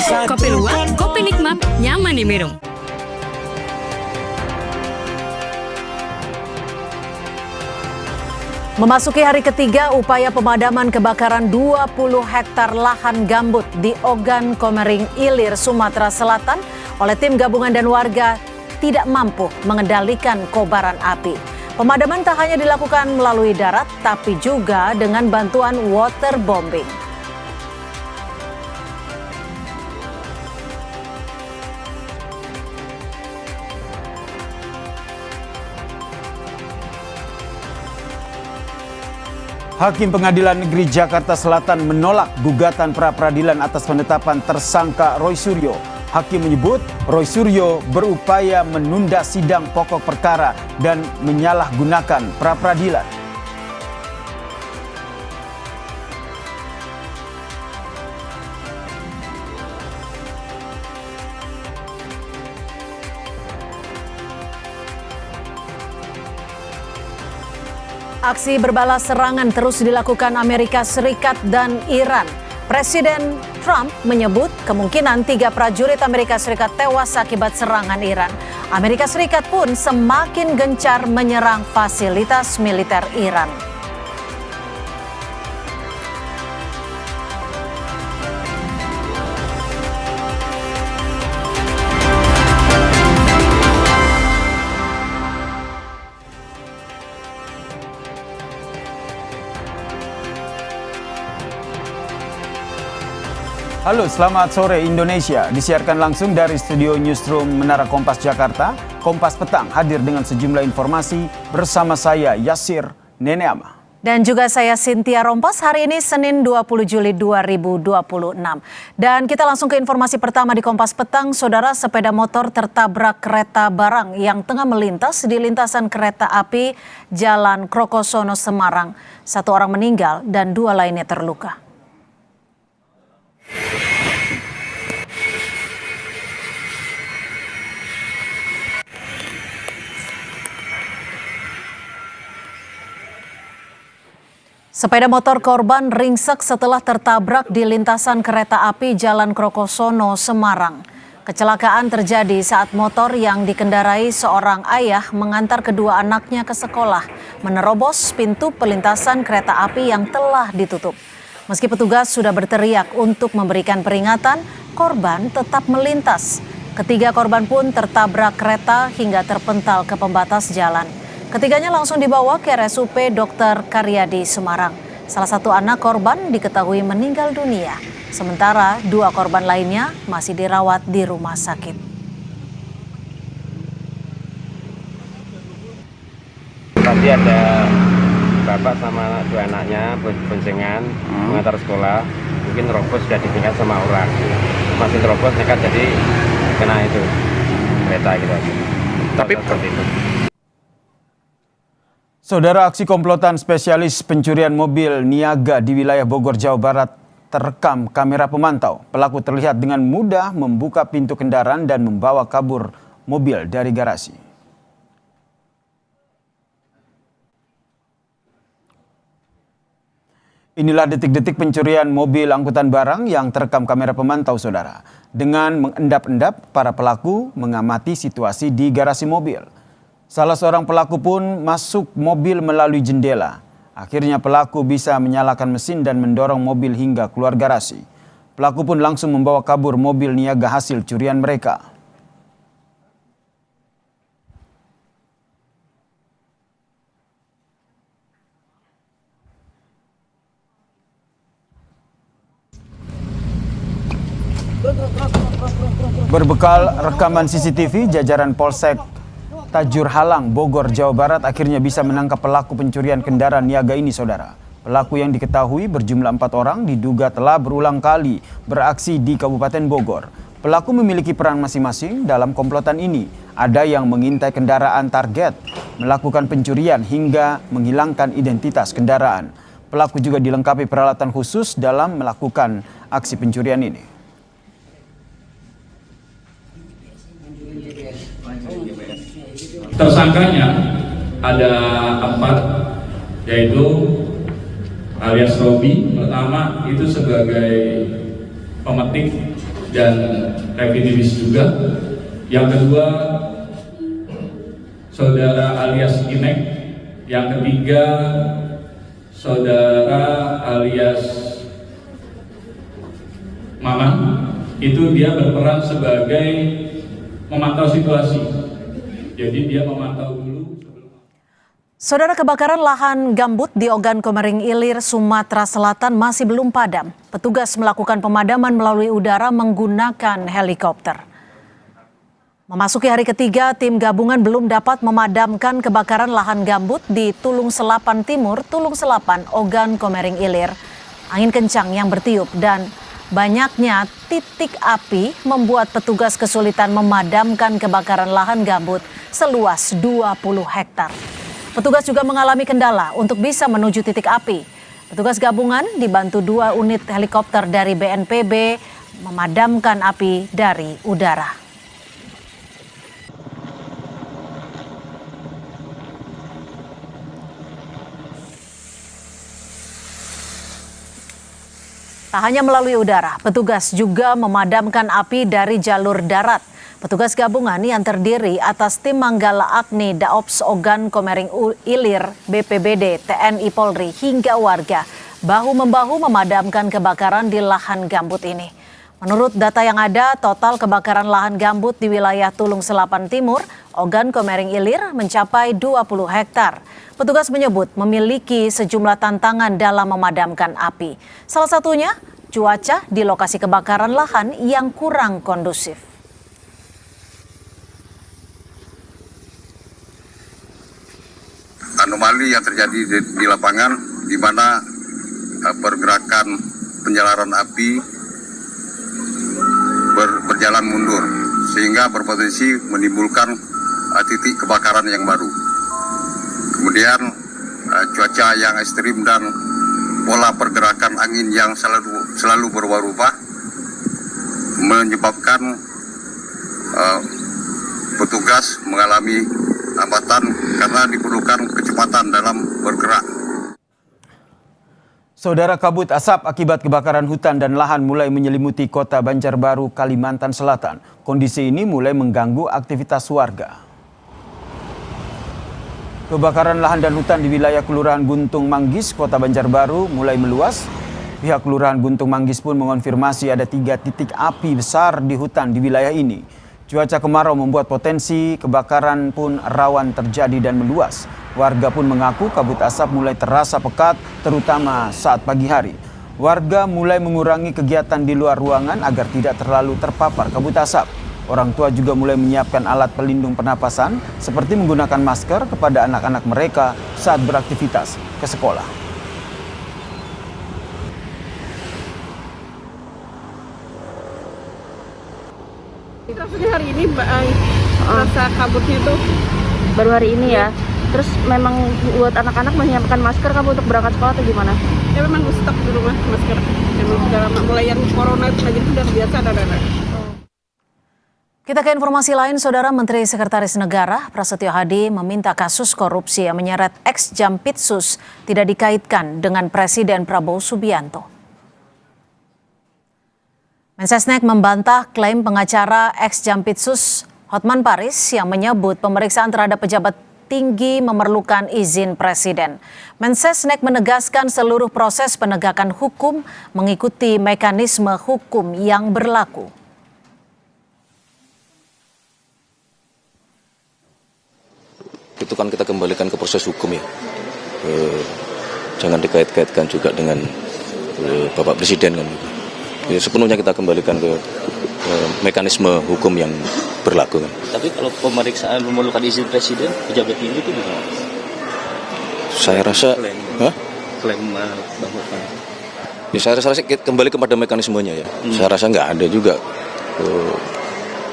Kopi luwak, kopi nikmat, nyaman diminum. Memasuki hari ketiga upaya pemadaman kebakaran 20 hektar lahan gambut di Ogan Komering Ilir, Sumatera Selatan oleh tim gabungan dan warga tidak mampu mengendalikan kobaran api. Pemadaman tak hanya dilakukan melalui darat, tapi juga dengan bantuan waterbombing. Hakim Pengadilan Negeri Jakarta Selatan menolak gugatan pra-peradilan atas penetapan tersangka Roy Suryo. Hakim menyebut Roy Suryo berupaya menunda sidang pokok perkara dan menyalahgunakan pra-peradilan. Aksi berbalas serangan terus dilakukan Amerika Serikat dan Iran. Presiden Trump menyebut kemungkinan 3 prajurit Amerika Serikat tewas akibat serangan Iran. Amerika Serikat pun semakin gencar menyerang fasilitas militer Iran. Halo, selamat sore Indonesia. Disiarkan langsung dari studio Newsroom Menara Kompas Jakarta. Kompas Petang hadir dengan sejumlah informasi bersama saya Yasir Neneama. Dan juga saya Cynthia Rompas. Hari ini Senin 20 Juli 2026. Dan kita langsung ke informasi pertama di Kompas Petang. Saudara, sepeda motor tertabrak kereta barang yang tengah melintas di lintasan kereta api Jalan Krokosono Semarang. 1 orang meninggal dan 2 lainnya terluka. Sepeda motor korban ringsek setelah tertabrak di lintasan kereta api Jalan Krokosono, Semarang. Kecelakaan terjadi saat motor yang dikendarai seorang ayah mengantar kedua anaknya ke sekolah, menerobos pintu pelintasan kereta api yang telah ditutup. Meski petugas sudah berteriak untuk memberikan peringatan, korban tetap melintas. Ketiga korban pun tertabrak kereta hingga terpental ke pembatas jalan. Ketiganya langsung dibawa ke RSUP Dr. Karyadi Semarang. Salah satu anak korban diketahui meninggal dunia. Sementara 2 korban lainnya masih dirawat di rumah sakit. Tadi ada bapak sama 2 anaknya boncengan mengantar sekolah. Mungkin terobos sudah ditinggal sama orang. Masih terobos nekat jadi kena itu kereta gitu. Tapi seperti itu. Saudara, aksi komplotan spesialis pencurian mobil niaga di wilayah Bogor, Jawa Barat terekam kamera pemantau. Pelaku terlihat dengan mudah membuka pintu kendaraan dan membawa kabur mobil dari garasi. Inilah detik-detik pencurian mobil angkutan barang yang terekam kamera pemantau, saudara. Dengan mengendap-endap, para pelaku mengamati situasi di garasi mobil. Salah seorang pelaku pun masuk mobil melalui jendela. Akhirnya pelaku bisa menyalakan mesin dan mendorong mobil hingga keluar garasi. Pelaku pun langsung membawa kabur mobil niaga hasil curian mereka. Berbekal rekaman CCTV, jajaran Polsek Tajur Halang, Bogor, Jawa Barat akhirnya bisa menangkap pelaku pencurian kendaraan niaga ini, saudara. Pelaku yang diketahui berjumlah 4 orang diduga telah berulang kali beraksi di Kabupaten Bogor. Pelaku memiliki peran masing-masing dalam komplotan ini. Ada yang mengintai kendaraan target, melakukan pencurian hingga menghilangkan identitas kendaraan. Pelaku juga dilengkapi peralatan khusus dalam melakukan aksi pencurian ini. Tersangkanya ada 4, yaitu alias Robi. Pertama itu sebagai pemetik dan residivis juga. Yang kedua, saudara alias Inek. Yang ketiga, saudara alias Maman. Itu dia berperan sebagai memantau situasi. Jadi dia memantau dulu. Saudara, kebakaran lahan gambut di Ogan Komering Ilir, Sumatera Selatan masih belum padam. Petugas melakukan pemadaman melalui udara menggunakan helikopter. Memasuki hari ketiga, tim gabungan belum dapat memadamkan kebakaran lahan gambut di Tulung Selapan Timur, Tulung Selapan, Ogan Komering Ilir. Angin kencang yang bertiup dan banyaknya titik api membuat petugas kesulitan memadamkan kebakaran lahan gambut seluas 20 hektar. Petugas juga mengalami kendala untuk bisa menuju titik api. Petugas gabungan dibantu 2 unit helikopter dari BNPB memadamkan api dari udara. Tak hanya melalui udara, petugas juga memadamkan api dari jalur darat. Petugas gabungan yang terdiri atas tim Manggala Agni Daops Ogan Komering Ilir, BPBD, TNI Polri hingga warga bahu-membahu memadamkan kebakaran di lahan gambut ini. Menurut data yang ada, total kebakaran lahan gambut di wilayah Tulung Selapan Timur, Ogan Komering Ilir mencapai 20 hektar. Petugas menyebut memiliki sejumlah tantangan dalam memadamkan api. Salah satunya, cuaca di lokasi kebakaran lahan yang kurang kondusif. Anomali yang terjadi di lapangan, di mana pergerakan penjalaran api berjalan mundur, sehingga berpotensi menimbulkan titik kebakaran yang baru. Kemudian cuaca yang ekstrim dan pola pergerakan angin yang selalu berubah-ubah menyebabkan petugas mengalami hambatan karena diperlukan kecepatan dalam bergerak. Saudara, kabut asap akibat kebakaran hutan dan lahan mulai menyelimuti kota Banjarbaru, Kalimantan Selatan. Kondisi ini mulai mengganggu aktivitas warga. Kebakaran lahan dan hutan di wilayah Kelurahan Guntung Manggis, Kota Banjarbaru mulai meluas. Pihak Kelurahan Guntung Manggis pun mengonfirmasi ada 3 titik api besar di hutan di wilayah ini. Cuaca kemarau membuat potensi kebakaran pun rawan terjadi dan meluas. Warga pun mengaku kabut asap mulai terasa pekat, terutama saat pagi hari. Warga mulai mengurangi kegiatan di luar ruangan agar tidak terlalu terpapar kabut asap. Orang tua juga mulai menyiapkan alat pelindung pernapasan seperti menggunakan masker kepada anak-anak mereka saat beraktivitas ke sekolah. Rasanya hari ini rasa kabutnya tuh baru hari ini ya. Terus memang buat anak-anak menyiapkan masker kamu untuk berangkat sekolah atau gimana? Ya memang gue stok di rumah masker. Memang sudah lama, mulai yang corona itu aja udah biasa ada. Kita ke informasi lain, Saudara. Menteri Sekretaris Negara Prasetyo Hadi meminta kasus korupsi yang menyeret ex-Jampitsus tidak dikaitkan dengan Presiden Prabowo Subianto. Mensesnek membantah klaim pengacara ex-Jampitsus Hotman Paris yang menyebut pemeriksaan terhadap pejabat tinggi memerlukan izin Presiden. Mensesnek menegaskan seluruh proses penegakan hukum mengikuti mekanisme hukum yang berlaku. Itu kan kita kembalikan ke proses hukum ya. Jangan dikait-kaitkan juga dengan Bapak Presiden kan. Ya, sepenuhnya kita kembalikan ke mekanisme hukum yang berlaku kan. Tapi kalau pemeriksaan memerlukan izin Presiden, pejabat tinggi itu gimana? Saya rasa klaim Bang Hotman. Ya, saya rasa kembali kepada mekanismenya ya. Saya rasa nggak ada juga.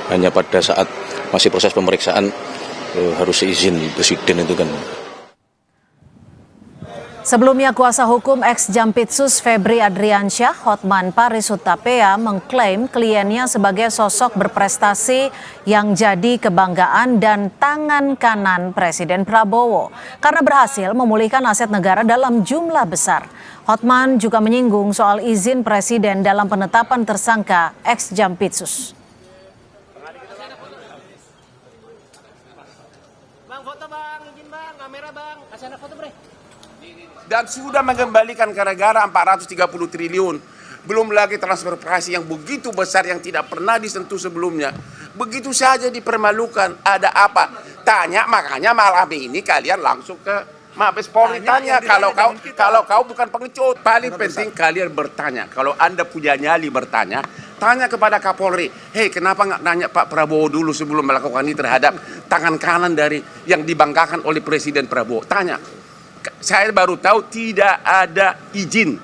Hanya pada saat masih proses pemeriksaan harus izin Presiden itu kan. Sebelumnya, kuasa hukum ex-Jampitsus Febri Adriansyah, Hotman Paris Hutapea, mengklaim kliennya sebagai sosok berprestasi yang jadi kebanggaan dan tangan kanan Presiden Prabowo karena berhasil memulihkan aset negara dalam jumlah besar. Hotman juga menyinggung soal izin Presiden dalam penetapan tersangka ex-Jampitsus. Bang, foto bang, izin bang, kamera bang, kasih anak foto bre. Dan sudah mengembalikan ke negara 430 triliun. Belum lagi transfer prestasi yang begitu besar yang tidak pernah disentuh sebelumnya. Begitu saja dipermalukan. Ada apa? Tanya, makanya malam ini kalian langsung ke Mabes Polri tanya. Kalau kau bukan pengecut. Paling penting kalian bertanya. Kalau Anda punya nyali bertanya, tanya kepada Kapolri. Hei, kenapa nggak nanya Pak Prabowo dulu sebelum melakukan ini terhadap tangan kanan dari yang dibanggakan oleh Presiden Prabowo? Tanya. Saya baru tahu tidak ada izin.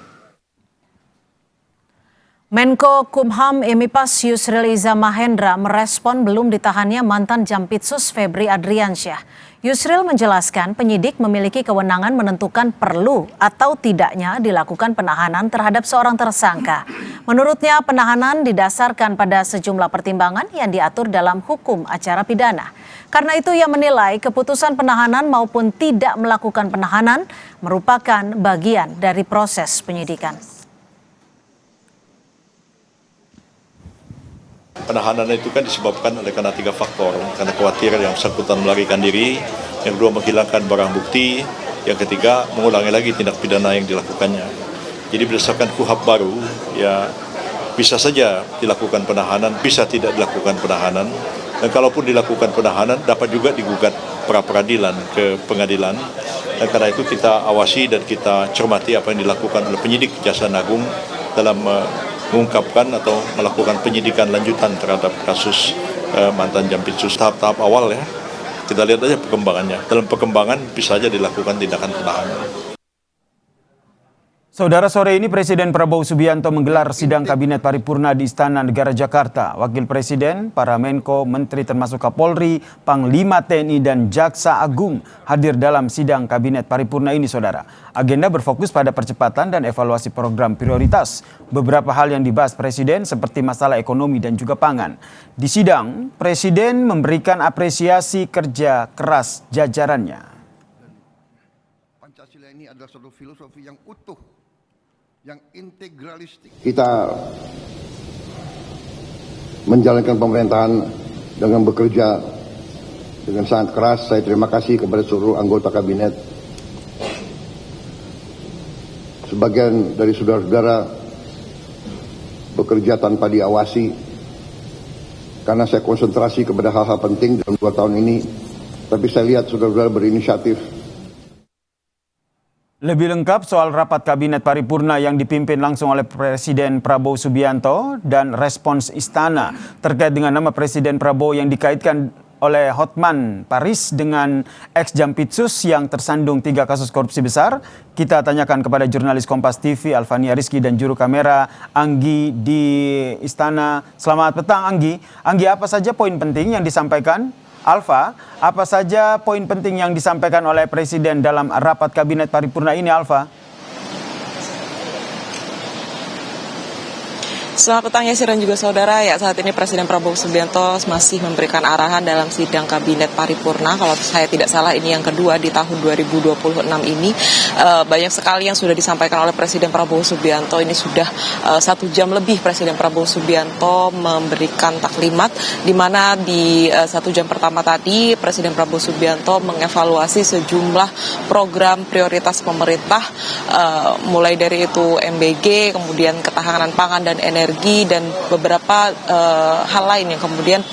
Menko Kumham Emipas Yusril Iza Mahendra merespon belum ditahannya mantan Jampitsus Febri Adriansyah. Yusril menjelaskan penyidik memiliki kewenangan menentukan perlu atau tidaknya dilakukan penahanan terhadap seorang tersangka. Menurutnya penahanan didasarkan pada sejumlah pertimbangan yang diatur dalam hukum acara pidana. Karena itu ia menilai keputusan penahanan maupun tidak melakukan penahanan merupakan bagian dari proses penyidikan. Penahanan itu kan disebabkan oleh karena 3 faktor. Karena khawatir yang bersangkutan melarikan diri, yang kedua menghilangkan barang bukti, yang ketiga mengulangi lagi tindak pidana yang dilakukannya. Jadi berdasarkan KUHP baru, ya bisa saja dilakukan penahanan, bisa tidak dilakukan penahanan. Dan kalaupun dilakukan penahanan, dapat juga digugat pra-peradilan ke pengadilan. Dan karena itu kita awasi dan kita cermati apa yang dilakukan oleh penyidik Kejaksaan Agung dalam mengungkapkan atau melakukan penyidikan lanjutan terhadap kasus mantan Jampitsus. Tahap-tahap awal ya, kita lihat aja perkembangannya. Dalam perkembangan bisa saja dilakukan tindakan penahanan. Saudara, sore ini Presiden Prabowo Subianto menggelar sidang Kabinet Paripurna di Istana Negara Jakarta. Wakil Presiden, para Menko, Menteri termasuk Kapolri, Panglima TNI dan Jaksa Agung hadir dalam sidang Kabinet Paripurna ini, saudara. Agenda berfokus pada percepatan dan evaluasi program prioritas. Beberapa hal yang dibahas Presiden seperti masalah ekonomi dan juga pangan. Di sidang, Presiden memberikan apresiasi kerja keras jajarannya. Pancasila ini adalah suatu filosofi yang utuh, yang integralistik. Kita menjalankan pemerintahan dengan bekerja dengan sangat keras. Saya terima kasih kepada seluruh anggota kabinet. Sebagian dari saudara-saudara bekerja tanpa diawasi karena saya konsentrasi kepada hal-hal penting dalam 2 tahun ini. Tapi saya lihat saudara-saudara berinisiatif. Lebih lengkap soal rapat Kabinet Paripurna yang dipimpin langsung oleh Presiden Prabowo Subianto dan respons Istana terkait dengan nama Presiden Prabowo yang dikaitkan oleh Hotman Paris dengan ex-Jampitsus yang tersandung 3 kasus korupsi besar. Kita tanyakan kepada jurnalis Kompas TV Alfania Rizky dan juru kamera Anggi di Istana. Selamat petang Anggi. Anggi, apa saja poin penting yang disampaikan? Alfa, apa saja poin penting yang disampaikan oleh Presiden dalam rapat Kabinet Paripurna ini, Alfa? Selamat petang Yasir dan juga saudara. Ya, saat ini Presiden Prabowo Subianto masih memberikan arahan dalam sidang Kabinet Paripurna. Kalau saya tidak salah ini yang kedua di tahun 2026 ini. Banyak sekali yang sudah disampaikan oleh Presiden Prabowo Subianto. Ini sudah 1 jam lebih Presiden Prabowo Subianto memberikan taklimat, di mana di 1 jam pertama tadi Presiden Prabowo Subianto mengevaluasi sejumlah program prioritas pemerintah, mulai dari itu MBG, kemudian ketahanan pangan dan energi, dan beberapa hal lain yang kemudian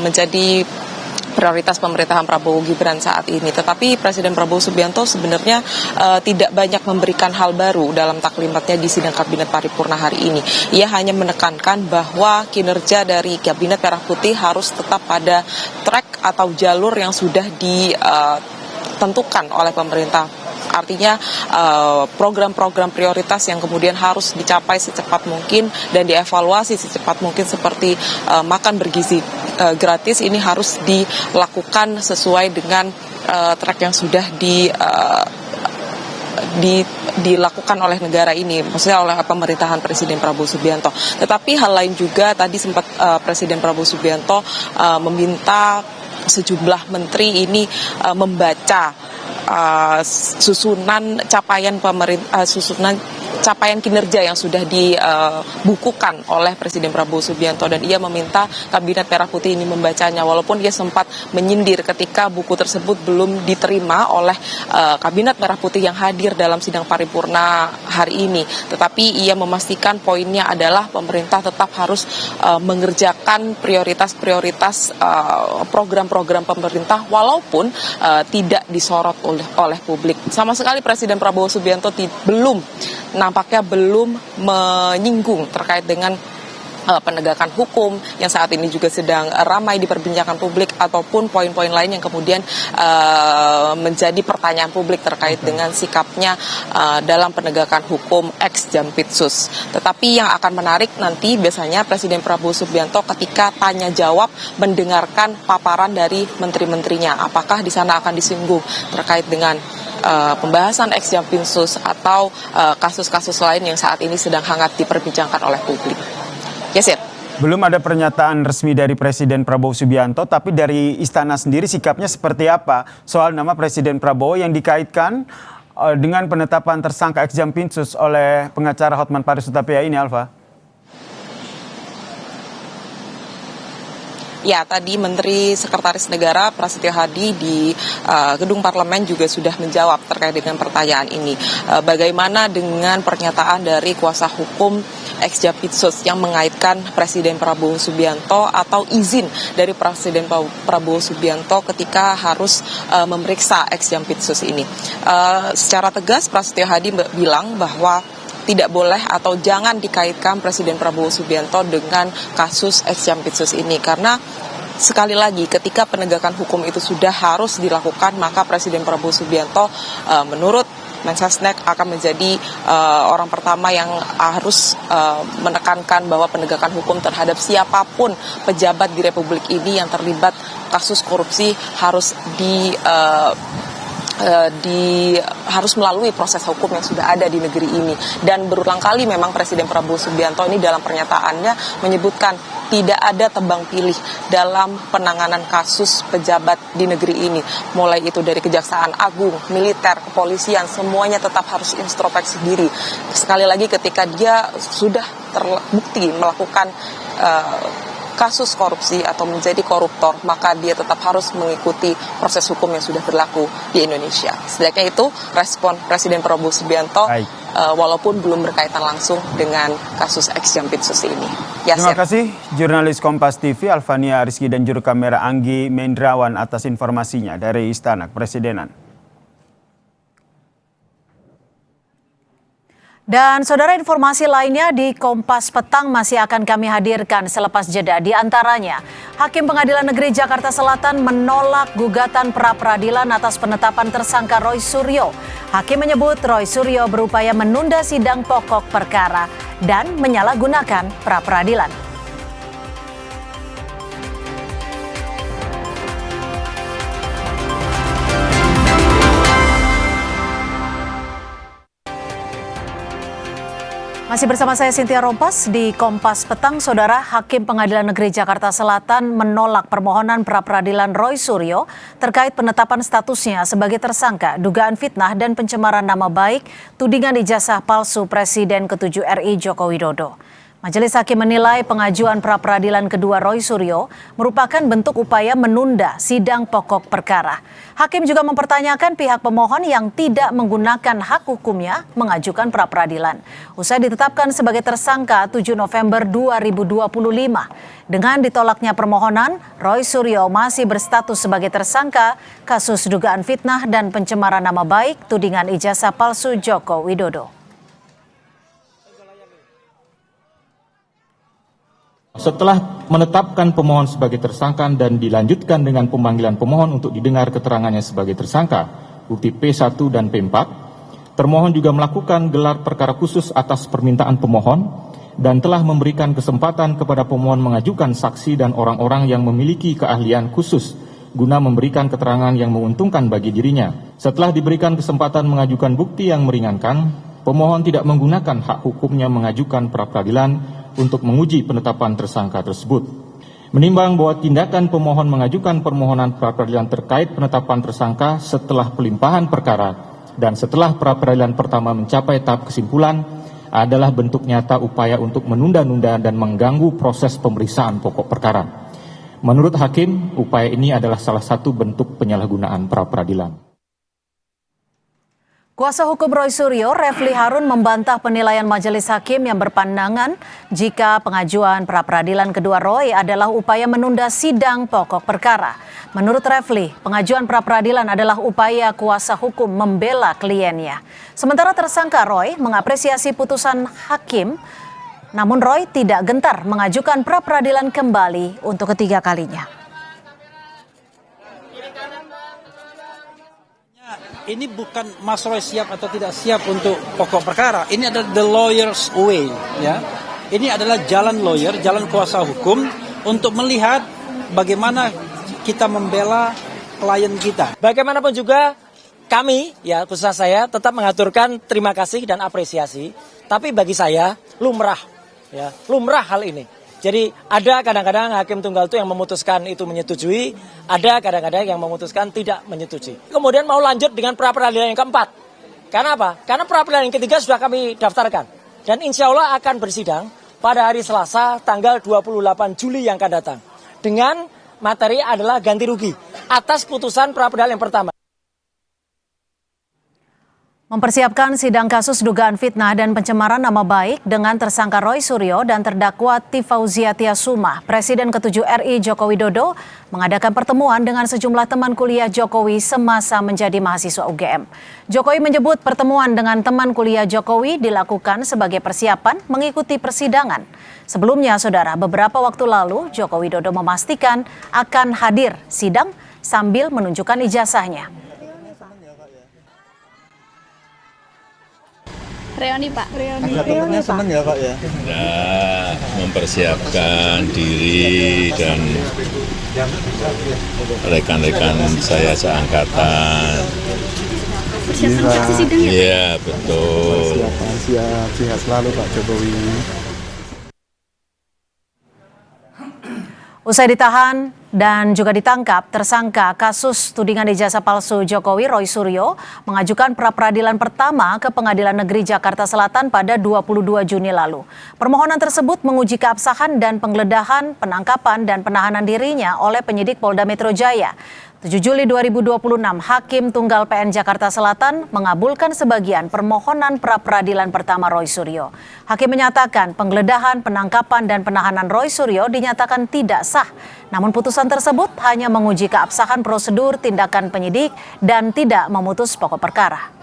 menjadi prioritas pemerintahan Prabowo Gibran saat ini. Tetapi Presiden Prabowo Subianto sebenarnya tidak banyak memberikan hal baru dalam taklimatnya di sidang Kabinet Paripurna hari ini. Ia hanya menekankan bahwa kinerja dari Kabinet Merah Putih harus tetap pada track atau jalur yang sudah ditentukan oleh pemerintah. Artinya program-program prioritas yang kemudian harus dicapai secepat mungkin dan dievaluasi secepat mungkin seperti makan bergizi gratis ini harus dilakukan sesuai dengan track yang sudah dilakukan oleh negara ini, maksudnya oleh pemerintahan Presiden Prabowo Subianto. Tetapi hal lain juga tadi sempat Presiden Prabowo Subianto meminta sejumlah menteri ini membaca susunan capaian capaian kinerja yang sudah dibukukan oleh Presiden Prabowo Subianto, dan ia meminta Kabinet Merah Putih ini membacanya, walaupun ia sempat menyindir ketika buku tersebut belum diterima oleh Kabinet Merah Putih yang hadir dalam sidang paripurna hari ini. Tetapi ia memastikan poinnya adalah pemerintah tetap harus mengerjakan prioritas-prioritas program-program pemerintah walaupun tidak disorot oleh publik. Sama sekali Presiden Prabowo Subianto nampaknya belum menyinggung terkait dengan penegakan hukum yang saat ini juga sedang ramai diperbincangkan publik, ataupun poin-poin lain yang kemudian menjadi pertanyaan publik terkait dengan sikapnya dalam penegakan hukum ex Jampitsus. Tetapi yang akan menarik nanti biasanya Presiden Prabowo Subianto ketika tanya jawab mendengarkan paparan dari menteri-menterinya, apakah di sana akan disinggung terkait dengan pembahasan ex Jampitsus atau kasus-kasus lain yang saat ini sedang hangat diperbincangkan oleh publik. Yes, ya. Belum ada pernyataan resmi dari Presiden Prabowo Subianto, tapi dari Istana sendiri sikapnya seperti apa soal nama Presiden Prabowo yang dikaitkan dengan penetapan tersangka ex Jampitsus oleh pengacara Hotman Paris Hutapea ini, Alfa? Ya, tadi Menteri Sekretaris Negara Prasetyo Hadi di gedung parlemen juga sudah menjawab terkait dengan pertanyaan ini. Bagaimana dengan pernyataan dari kuasa hukum ex Jampitsus yang mengaitkan Presiden Prabowo Subianto atau izin dari Presiden Prabowo Subianto ketika harus memeriksa ex Jampitsus ini. Secara tegas Prasetyo Hadi bilang bahwa tidak boleh atau jangan dikaitkan Presiden Prabowo Subianto dengan kasus ex Jampitsus ini, karena sekali lagi ketika penegakan hukum itu sudah harus dilakukan, maka Presiden Prabowo Subianto menurut Mensesnek akan menjadi orang pertama yang harus menekankan bahwa penegakan hukum terhadap siapapun pejabat di Republik ini yang terlibat kasus korupsi harus harus melalui proses hukum yang sudah ada di negeri ini. Dan berulang kali memang Presiden Prabowo Subianto ini dalam pernyataannya menyebutkan tidak ada tebang pilih dalam penanganan kasus pejabat di negeri ini. Mulai itu dari Kejaksaan Agung, militer, kepolisian, semuanya tetap harus introspeksi diri. Sekali lagi ketika dia sudah terbukti melakukan kasus korupsi atau menjadi koruptor, maka dia tetap harus mengikuti proses hukum yang sudah berlaku di Indonesia. Setidaknya itu respon Presiden Prabowo Subianto, walaupun belum berkaitan langsung dengan kasus ex Jampitsus ini. Terima kasih jurnalis Kompas TV Alfania Rizky dan juru kamera Anggi Mendrawan atas informasinya dari Istana Kepresidenan. Dan saudara, informasi lainnya di Kompas Petang masih akan kami hadirkan selepas jeda. Di antaranya, Hakim Pengadilan Negeri Jakarta Selatan menolak gugatan pra-peradilan atas penetapan tersangka Roy Suryo. Hakim menyebut Roy Suryo berupaya menunda sidang pokok perkara dan menyalahgunakan pra-peradilan. Masih bersama saya Cynthia Rompas di Kompas Petang. Saudara, Hakim Pengadilan Negeri Jakarta Selatan menolak permohonan pra-peradilan Roy Suryo terkait penetapan statusnya sebagai tersangka dugaan fitnah dan pencemaran nama baik tudingan ijazah palsu Presiden ke-7 RI Joko Widodo. Majelis Hakim menilai pengajuan pra-peradilan kedua Roy Suryo merupakan bentuk upaya menunda sidang pokok perkara. Hakim juga mempertanyakan pihak pemohon yang tidak menggunakan hak hukumnya mengajukan pra-peradilan. Usai ditetapkan sebagai tersangka 7 November 2025. Dengan ditolaknya permohonan, Roy Suryo masih berstatus sebagai tersangka kasus dugaan fitnah dan pencemaran nama baik tudingan ijazah palsu Joko Widodo. Setelah menetapkan pemohon sebagai tersangka dan dilanjutkan dengan pemanggilan pemohon untuk didengar keterangannya sebagai tersangka, bukti P1 dan P4, termohon juga melakukan gelar perkara khusus atas permintaan pemohon dan telah memberikan kesempatan kepada pemohon mengajukan saksi dan orang-orang yang memiliki keahlian khusus guna memberikan keterangan yang menguntungkan bagi dirinya. Setelah diberikan kesempatan mengajukan bukti yang meringankan, pemohon tidak menggunakan hak hukumnya mengajukan pra-peradilan untuk menguji penetapan tersangka tersebut. Menimbang bahwa tindakan pemohon mengajukan permohonan pra-peradilan terkait penetapan tersangka setelah pelimpahan perkara dan setelah pra-peradilan pertama mencapai tahap kesimpulan adalah bentuk nyata upaya untuk menunda-nunda dan mengganggu proses pemeriksaan pokok perkara. Menurut hakim, upaya ini adalah salah satu bentuk penyalahgunaan pra-peradilan. Kuasa hukum Roy Suryo, Refli Harun, membantah penilaian majelis hakim yang berpandangan jika pengajuan pra-peradilan kedua Roy adalah upaya menunda sidang pokok perkara. Menurut Refli, pengajuan pra-peradilan adalah upaya kuasa hukum membela kliennya. Sementara tersangka Roy mengapresiasi putusan hakim, namun Roy tidak gentar mengajukan pra-peradilan kembali untuk ketiga kalinya. Ini bukan Mas Roy siap atau tidak siap untuk pokok perkara. Ini adalah the lawyer's way, ya. Ini adalah jalan lawyer, jalan kuasa hukum untuk melihat bagaimana kita membela klien kita. Bagaimanapun juga kami, ya khususnya saya, tetap mengaturkan terima kasih dan apresiasi. Tapi bagi saya lumrah, ya lumrah hal ini. Jadi ada kadang-kadang hakim tunggal itu yang memutuskan itu menyetujui, ada kadang-kadang yang memutuskan tidak menyetujui. Kemudian mau lanjut dengan pra-peradilan yang keempat. Karena apa? Karena pra-peradilan yang ketiga sudah kami daftarkan. Dan insya Allah akan bersidang pada hari Selasa tanggal 28 Juli yang akan datang. Dengan materi adalah ganti rugi atas putusan pra-peradilan yang pertama. Mempersiapkan sidang kasus dugaan fitnah dan pencemaran nama baik dengan tersangka Roy Suryo dan terdakwa Tifauzia Tiasumah, Presiden ke-7 RI Joko Widodo mengadakan pertemuan dengan sejumlah teman kuliah Jokowi semasa menjadi mahasiswa UGM. Jokowi menyebut pertemuan dengan teman kuliah Jokowi dilakukan sebagai persiapan mengikuti persidangan. Sebelumnya, saudara, beberapa waktu lalu Joko Widodo memastikan akan hadir sidang sambil menunjukkan ijazahnya. Reoni Pak. Teman-temannya senang ya Pak ya? Ya, mempersiapkan diri dan rekan-rekan saya seangkatan. Persiapan saksi sidang ya? Iya, betul. Siap, sehat selalu Pak Jokowi. Usai ditahan dan juga ditangkap, tersangka kasus tudingan ijazah palsu Jokowi, Roy Suryo, mengajukan pra-peradilan pertama ke Pengadilan Negeri Jakarta Selatan pada 22 Juni lalu. Permohonan tersebut menguji keabsahan dan penggeledahan, penangkapan dan penahanan dirinya oleh penyidik Polda Metro Jaya. 7 Juli 2026, Hakim Tunggal PN Jakarta Selatan mengabulkan sebagian permohonan pra-peradilan pertama Roy Suryo. Hakim menyatakan penggeledahan, penangkapan dan penahanan Roy Suryo dinyatakan tidak sah. Namun putusan tersebut hanya menguji keabsahan prosedur tindakan penyidik dan tidak memutus pokok perkara.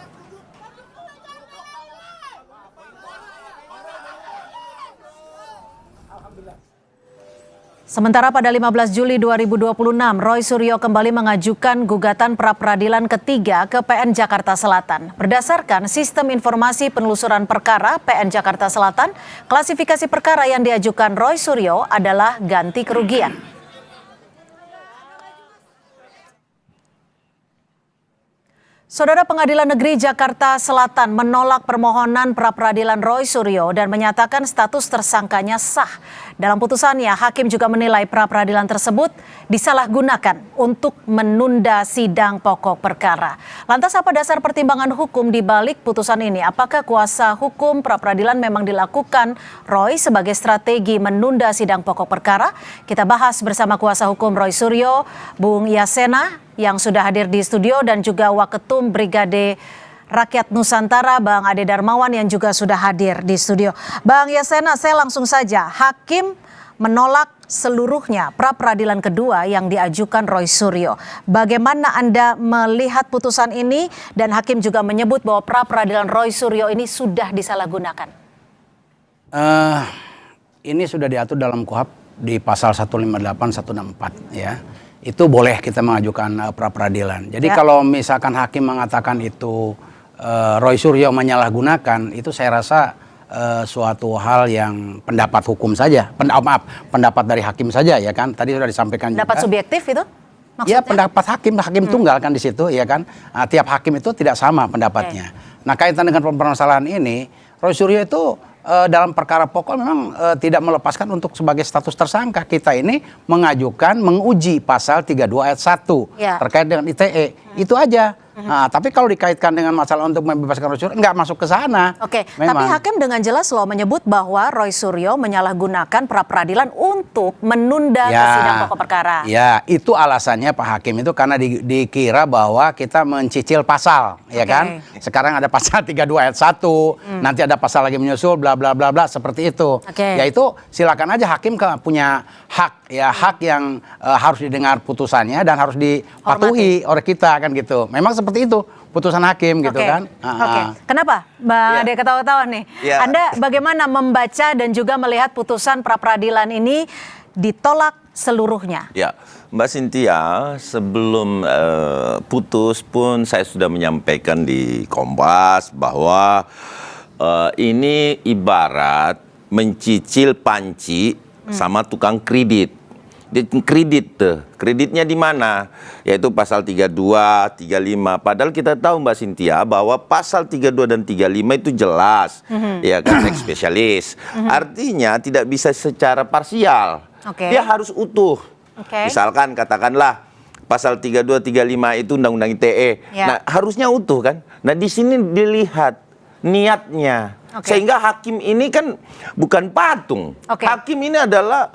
Sementara pada 15 Juli 2026, Roy Suryo kembali mengajukan gugatan pra-peradilan ketiga ke PN Jakarta Selatan. Berdasarkan Sistem Informasi Penelusuran Perkara PN Jakarta Selatan, klasifikasi perkara yang diajukan Roy Suryo adalah ganti kerugian. Saudara, Pengadilan Negeri Jakarta Selatan menolak permohonan pra-peradilan Roy Suryo dan menyatakan status tersangkanya sah. Dalam putusannya, hakim juga menilai pra-peradilan tersebut disalahgunakan untuk menunda sidang pokok perkara. Lantas apa dasar pertimbangan hukum di balik putusan ini? Apakah kuasa hukum pra-peradilan memang dilakukan Roy sebagai strategi menunda sidang pokok perkara? Kita bahas bersama kuasa hukum Roy Suryo, Bung Yasena, yang sudah hadir di studio, dan juga Waketum Brigade Rakyat Nusantara Bang Ade Darmawan yang juga sudah hadir di studio. Bang Yasena, saya langsung saja. Hakim menolak seluruhnya pra-peradilan kedua yang diajukan Roy Suryo. Bagaimana Anda melihat putusan ini, dan hakim juga menyebut bahwa pra-peradilan Roy Suryo ini sudah disalahgunakan? Ini sudah diatur dalam KUHP di pasal 158, 164 ya. Itu boleh kita mengajukan pra-peradilan. Jadi kalau misalkan hakim mengatakan itu Roy Suryo menyalahgunakan, itu saya rasa suatu hal yang pendapat hukum saja, pendapat dari hakim saja ya kan. Tadi sudah disampaikan pendapat juga. Subjektif itu? Ya pendapat hakim tunggal kan di situ, ya kan. Nah, tiap hakim itu tidak sama pendapatnya. Nah, kaitan dengan permasalahan ini, Roy Suryo itu dalam perkara pokok memang tidak melepaskan untuk sebagai status tersangka. Kita ini menguji pasal 32 ayat 1 terkait dengan ITE. Itu aja. Nah, tapi kalau dikaitkan dengan masalah untuk membebaskan Roy Suryo, nggak masuk ke sana. Oke, tapi hakim dengan jelas loh menyebut bahwa Roy Suryo menyalahgunakan pra-peradilan untuk menunda sidang pokok perkara. Ya, itu alasannya Pak Hakim itu karena dikira bahwa kita mencicil pasal, ya kan? Sekarang ada pasal 32 ayat 1, nanti ada pasal lagi menyusul, bla bla bla bla, seperti itu. Ya itu silakan aja hakim punya hak, ya hak yang harus didengar putusannya dan harus dipatuhi oleh kita kan gitu. Memang seperti itu putusan hakim gitu kan. Kenapa Bang Ade ketawa-tawa nih? Anda bagaimana membaca dan juga melihat putusan pra-peradilan ini ditolak seluruhnya? Ya, Mbak Cynthia, sebelum putus pun saya sudah menyampaikan di Kompas bahwa ini ibarat mencicil panci sama tukang kredit. Kreditnya di mana? Yaitu pasal 32, 35. Padahal kita tahu Mbak Cynthia bahwa pasal 32 dan 35 itu jelas, ya kan, spesialis. Artinya tidak bisa secara parsial. Dia harus utuh. Misalkan katakanlah pasal 32, 35 itu Undang-Undang ITE. Nah, harusnya utuh kan? Nah, di sini dilihat niatnya. Sehingga hakim ini kan bukan patung. Hakim ini adalah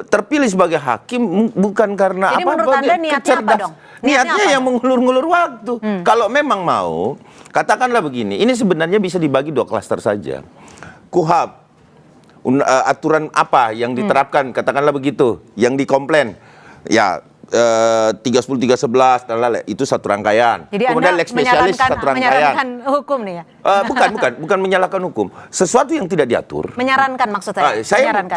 terpilih sebagai hakim bukan karena jadi menurut Anda niatnya apa dong? Niatnya yang mengulur-ngulur waktu. Kalau memang mau, katakanlah begini, ini sebenarnya bisa dibagi 2 klaster saja. KUHAP, aturan apa yang diterapkan, katakanlah begitu, yang dikomplain, ya 310, 311, itu satu rangkaian. Jadi kemudian lex spesialis satu rangkaian. Menyarankan hukum nih ya? Bukan menyalahkan hukum. Sesuatu yang tidak diatur. Menyarankan maksud saya?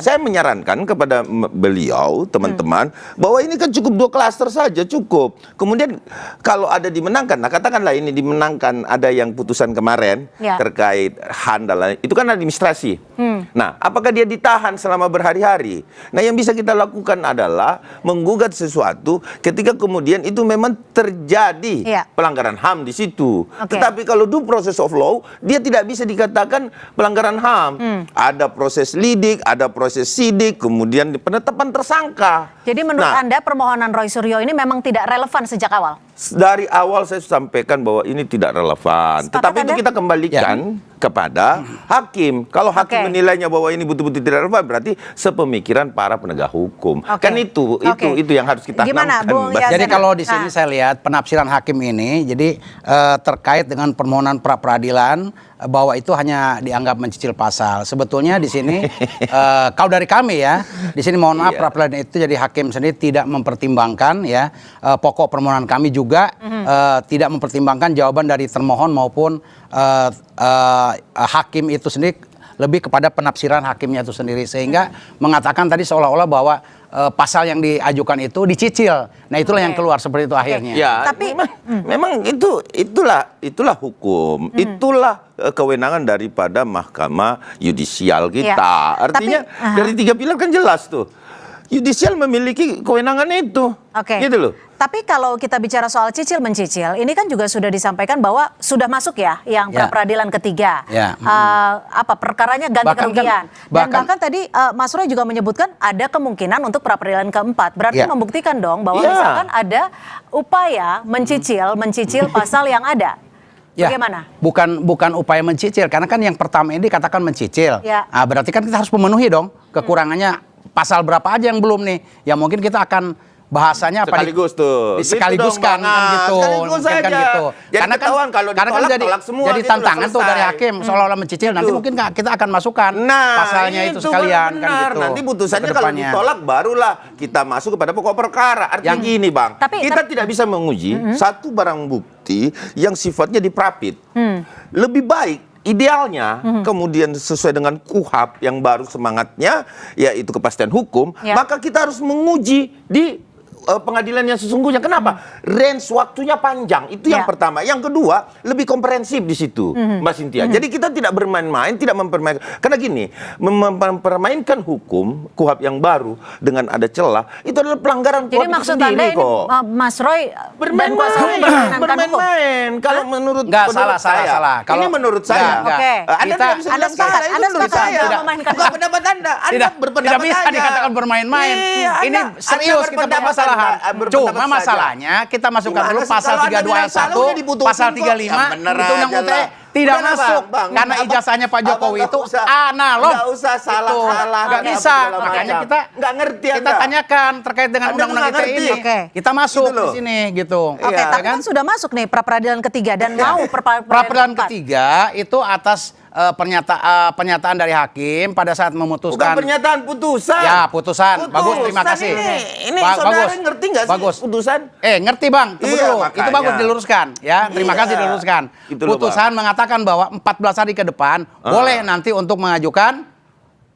Saya menyarankan kepada beliau, teman-teman, bahwa ini kan cukup 2 klaster saja, cukup. Kemudian kalau ada dimenangkan, nah katakanlah ini dimenangkan, ada yang putusan kemarin terkait HAN dan lain, itu kan administrasi. Nah, apakah dia ditahan selama berhari-hari? Nah, yang bisa kita lakukan adalah menggugat sesuatu ketika kemudian itu memang terjadi pelanggaran HAM di situ. Tetapi kalau due process of law, dia tidak bisa dikatakan pelanggaran HAM. Ada proses lidik, ada proses sidik, kemudian penetapan tersangka. Jadi menurut Anda permohonan Roy Suryo ini memang tidak relevan sejak awal? Dari awal saya sampaikan bahwa ini tidak relevan. Tetapi itu kita kembalikan kepada hakim. Kalau hakim menilainya bahwa ini betul-betul tidak relevan, berarti sepemikiran para penegak hukum. Kan itu yang harus kita Jadi kalau di sini saya lihat penafsiran hakim ini, jadi terkait dengan permohonan pra-peradilan bahwa itu hanya dianggap mencicil pasal. Sebetulnya di sini kalau dari kami ya, di sini mohon maaf pra-peradilan itu jadi hakim sendiri tidak mempertimbangkan ya pokok permohonan kami juga tidak mempertimbangkan jawaban dari termohon maupun hakim itu sendiri, lebih kepada penafsiran hakimnya itu sendiri, sehingga mengatakan tadi seolah-olah bahwa pasal yang diajukan itu dicicil. Nah, itulah yang keluar seperti itu akhirnya. Ya, tapi memang itulah hukum. Itulah kewenangan daripada Mahkamah Yudisial kita. Artinya dari 3 pilar kan jelas tuh. Yudisial memiliki kewenangan itu. Gitu loh. Tapi kalau kita bicara soal cicil-mencicil, ini kan juga sudah disampaikan bahwa sudah masuk ya yang pra-peradilan ketiga. Perkaranya ganti kerugian. Dan bahkan tadi Mas Roy juga menyebutkan ada kemungkinan untuk pra-peradilan keempat. Berarti membuktikan dong bahwa misalkan ada upaya mencicil pasal yang ada. Bagaimana? Bukan upaya mencicil, karena kan yang pertama ini dikatakan mencicil. Nah, berarti kan kita harus memenuhi dong kekurangannya. Pasal berapa aja yang belum nih? Ya mungkin kita akan bahasanya sekaligus tuh. Sekaliguskan gitu. Sekaligus saja. Gitu. Jadi karena kan ditolak semua jadi gitu tantangan tuh dari hakim seolah-olah mencicil. Nanti mungkin kita akan masukkan pasalnya itu sekalian kan gitu. Nanti putusannya kalau ditolak barulah kita masuk kepada pokok perkara. Artinya gini, Bang. Kita tidak bisa menguji satu barang bukti yang sifatnya diprapit. Lebih baik idealnya kemudian sesuai dengan KUHAP yang baru semangatnya yaitu kepastian hukum, maka kita harus menguji di pengadilan yang sesungguhnya. Kenapa? Range waktunya panjang. Itu yang pertama. Yang kedua, lebih komprehensif di situ, Mbak Cynthia. Jadi kita tidak bermain-main, tidak mempermainkan. Karena gini, mempermainkan hukum KUHP yang baru dengan ada celah, itu adalah pelanggaran KUHP. Jadi maksud Anda ini Mas Roy bermain-main. Kalau menurut salah. Ini menurut saya. Anda tidak bisa bilang salah. Itu menurut saya. Bukan pendapat Anda. Anda berpendapat tidak bisa dikatakan bermain-main. Ini serius kita permasalahan. Cuma masalahnya kita masukkan dulu pasal 32 ayat 1, pasal 35 itu undang UTE tidak masuk karena ijazahnya Pak Jokowi itu analog. Nggak usah salah-salah. Nggak bisa. Makanya kita nggak ngerti. Kita tanyakan terkait dengan undang-undang ITE ini. Kita masuk di sini gitu. Oke, tapi kan sudah masuk nih pra peradilan ketiga dan mau pra peradilan ketiga itu atas pernyataan dari hakim pada saat memutuskan. Bukan pernyataan, putusan. Ya, putusan. Bagus, terima kasih. Ini saudara ngerti nggak sih putusan? Ngerti Bang, tunggu dulu. Itu bagus diluruskan. Ya, terima kasih diluruskan. Putusan mengatakan bahwa 14 hari ke depan boleh nanti untuk mengajukan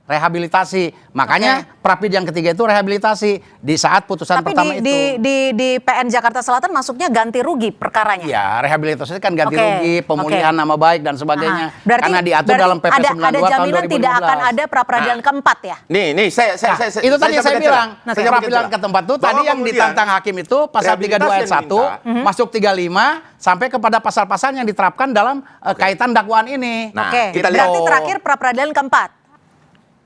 rehabilitasi. Makanya Prapid yang ketiga itu rehabilitasi di saat putusan pertama itu. Tapi di PN Jakarta Selatan masuknya ganti rugi perkaranya. Ya, rehabilitasi kan ganti rugi, pemulihan nama baik dan sebagainya. Karena diatur dalam PP 92 tahun 2015. Ada jaminan tidak akan ada pra peradilan keempat ya? Nih, saya itu tadi yang saya bilang. Pra peradilan keempat itu tadi yang ditantang hakim itu pasal 32 ayat 1 masuk 35 sampai kepada pasal-pasal yang diterapkan dalam kaitan dakwaan ini. Kita lihat. Berarti terakhir pra peradilan keempat.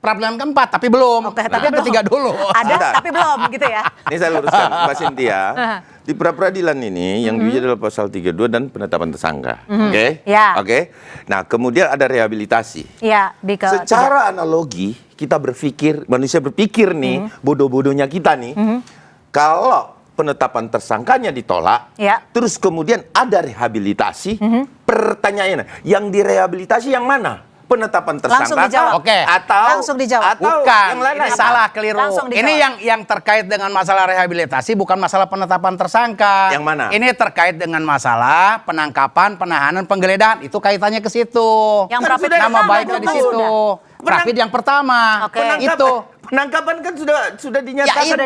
Peradilan keempat, tapi belum. Tapi yang ketiga dulu. Ada, tapi belum gitu ya. Ini saya luruskan, Mbak Cynthia. Di pra-peradilan ini yang diuji adalah pasal 32 dan penetapan tersangka. Oke? Oke. Nah, kemudian ada rehabilitasi. Iya, secara analogi, kita berpikir, manusia berpikir nih, bodoh-bodohnya kita nih, kalau penetapan tersangkanya ditolak, terus kemudian ada rehabilitasi, pertanyaannya, yang direhabilitasi yang mana? Penetapan tersangka langsung dijawab. Atau langsung dijawab. Bukan, yang lain salah, keliru. Ini yang terkait dengan masalah rehabilitasi bukan masalah penetapan tersangka. Yang mana? Ini terkait dengan masalah penangkapan, penahanan, penggeledahan. Itu kaitannya ke situ. Yang nama baiknya di situ. Prapid yang pertama. Itu penangkapan kan sudah dinyatakan. Ya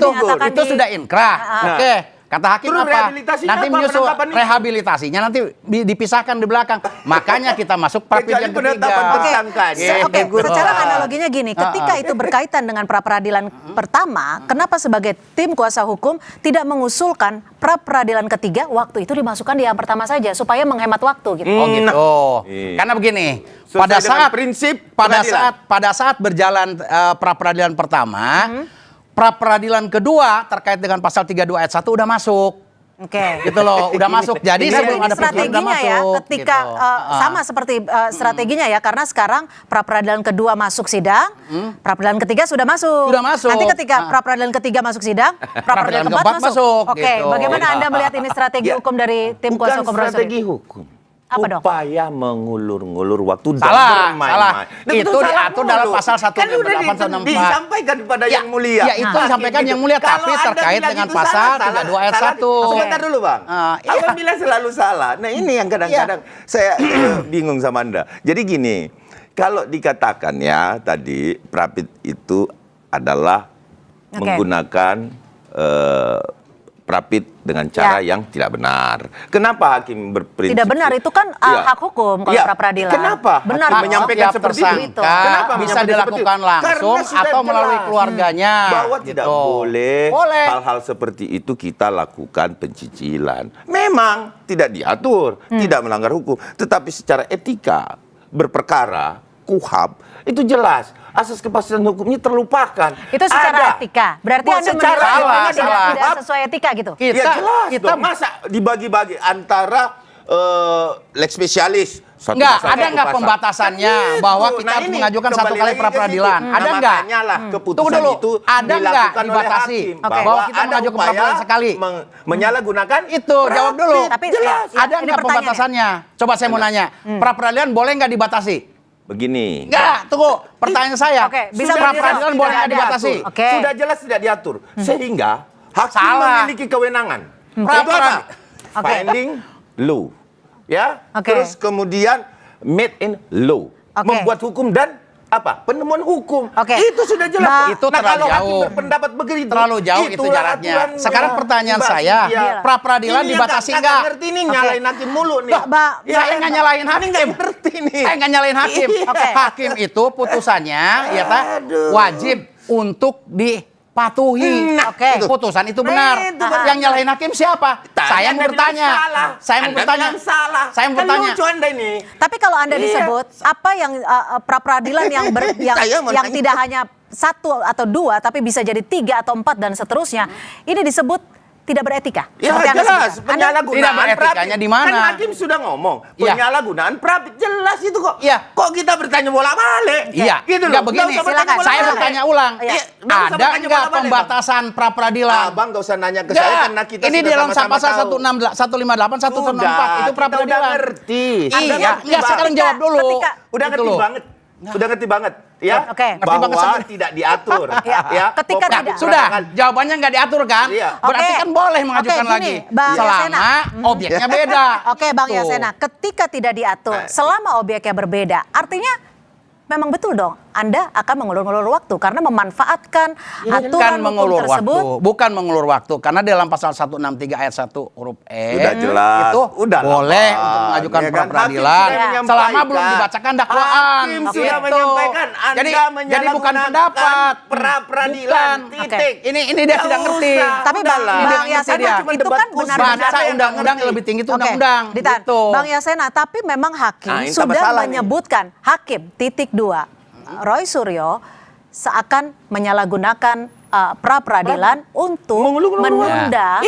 itu sudah inkrah. Oke. Kata hakim apa? Nanti menyusul rehabilitasinya nanti dipisahkan di belakang. Makanya kita masuk Prapid yang ketiga. Secara analoginya gini, ketika itu berkaitan dengan pra peradilan pertama, kenapa sebagai tim kuasa hukum tidak mengusulkan pra peradilan ketiga waktu itu dimasukkan di yang pertama saja supaya menghemat waktu gitu? Karena begini, pada saat berjalan pra peradilan pertama, pra peradilan kedua terkait dengan pasal 32 ayat 1 udah masuk. Gitu loh, udah masuk. Jadi sebelum ada strateginya ya, ketika sama seperti strateginya ya, karena sekarang pra peradilan kedua masuk sidang, pra peradilan ketiga sudah masuk. Nanti ketika pra peradilan ketiga masuk sidang, pra peradilan keempat masuk. Bagaimana Anda melihat ini strategi hukum dari tim kuasa hukum? Strategi hukum. Upaya mengulur-ngulur waktu dan bermain-main. Itu diatur dalam pasal 1 kan udah disampaikan kepada yang mulia. Ya itu disampaikan yang mulia, tapi terkait dengan pasal 32 ayat 1. Sebentar dulu Bang. Apabila selalu salah. Nah ini yang kadang-kadang saya bingung sama Anda. Jadi gini, kalau dikatakan ya tadi Prapid itu adalah menggunakan Prapid dengan cara yang tidak benar. Kenapa hakim berprinsip? Tidak benar, itu kan hak hukum kalau pra peradilan. Kenapa? Benar menyampaikan seperti itu. Kenapa bisa dilakukan langsung atau melalui keluarganya? Bahwa tidak boleh hal-hal seperti itu kita lakukan pencicilan. Memang tidak diatur, tidak melanggar hukum, tetapi secara etika berperkara KUHP itu jelas asas kepastian hukumnya terlupakan. Itu secara etika. Berarti Anda menilai tidak sesuai etika gitu. Kita masa dibagi-bagi antara lex spesialis. Ada nggak pembatasannya bahwa kita harus mengajukan satu kali pra peradilan? Ada nggak? Tunggu dulu. Ada nggak dibatasi bahwa kita mengajukan pra peradilan sekali? Menyalahgunakan itu jawab dulu. Tapi ada nggak pembatasannya? Coba saya mau nanya. Pra peradilan boleh nggak dibatasi? Begini. Enggak, tunggu. Pertanyaan saya. Bisa pra peradilan boleh nggak dibatasi? Sudah jelas tidak diatur. Sehingga hakim memiliki kewenangan. Itu apa? Finding law. Ya. Terus kemudian made in law. Membuat hukum dan apa? Penemuan hukum. Oke. Itu sudah jelas. Itu nah, terlalu kalau hakim jauh. berpendapat begitu, Terlalu jauh itu itulah jaraknya. aturan Sekarang pertanyaan saya, pra peradilan Ini yang dibatasi nggak nggak? ngerti nih, nyalain hakim mulu nih. Saya nggak nyalain hakim. Ngerti nih. Saya nggak nyalain hakim. Hakim itu putusannya wajib untuk dipatuhi. Putusan itu benar. Yang nyalahin hakim siapa? Saya mau bertanya. Saya mau bertanya. Saya mau bertanya. Lucu Anda ini. Tapi kalau Anda disebut apa yang pra peradilan yang yang tidak hanya 1 atau 2 tapi bisa jadi 3 atau 4 dan seterusnya, ini disebut tidak beretika. Ya jelas, penyalahgunaan beretikanya di mana? Kan hakim sudah ngomong, penyalahgunaan prabit jelas itu kok. Kok kita bertanya bola-balik? Iya, gitu nggak loh. begini. Saya bertanya ulang. Ada nggak pembatasan pra peradilan? Abang nggak usah nanya ke saya karena kita ini sudah di dalam sama-sama pasal tahu. 158, 164 itu pra peradilan. Udah ngerti. Iya, sekarang jawab dulu. Udah ngerti banget. Udah ngerti banget ya, bahwa tidak diatur. Ya. Ketika tidak. Sudah, jawabannya nggak diatur kan? Berarti kan boleh mengajukan lagi. Selama objeknya beda. Oke, Bang Yasena, ketika tidak diatur, selama objeknya berbeda, artinya memang betul dong, Anda akan mengulur-ulur waktu karena memanfaatkan aturan hukum tersebut. Bukan mengulur waktu, karena dalam pasal 163 ayat 1 huruf E udah jelas, itu boleh untuk mengajukan pra peradilan selama belum dibacakan dakwaan. Hakim sudah menyampaikan, Anda jadi bukan pendapat, pra peradilan. Titik. Ini dia tidak ngerti. Tapi Bang Yasena, itu kan benar-benar baca undang-undang lebih tinggi itu undang-undang. Bang Yasena, tapi memang hakim sudah menyebutkan, hakim titik 2 Roy Suryo seakan menyalahgunakan pra peradilan untuk menunda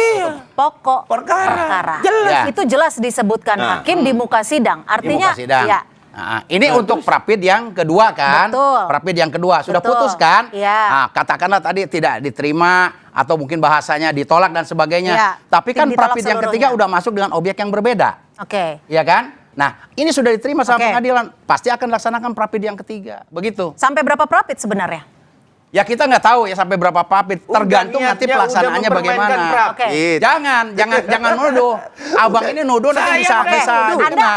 pokok perkara. Itu jelas disebutkan hakim di muka sidang. Artinya ya. Ini untuk prapid yang kedua kan? Betul. Prapid yang kedua sudah putus kan? Nah, katakanlah tadi tidak diterima atau mungkin bahasanya ditolak dan sebagainya. Tapi kan prapid yang ketiga udah masuk dengan objek yang berbeda. Oke. Iya kan? Nah, ini sudah diterima sama pengadilan, pasti akan laksanakan prapid yang ketiga, begitu. Sampai berapa prapid sebenarnya? Ya kita nggak tahu ya sampai berapa prapid, tergantung nanti pelaksanaannya bagaimana. Jangan nuduh. Abang ini nuduh nanti bisa.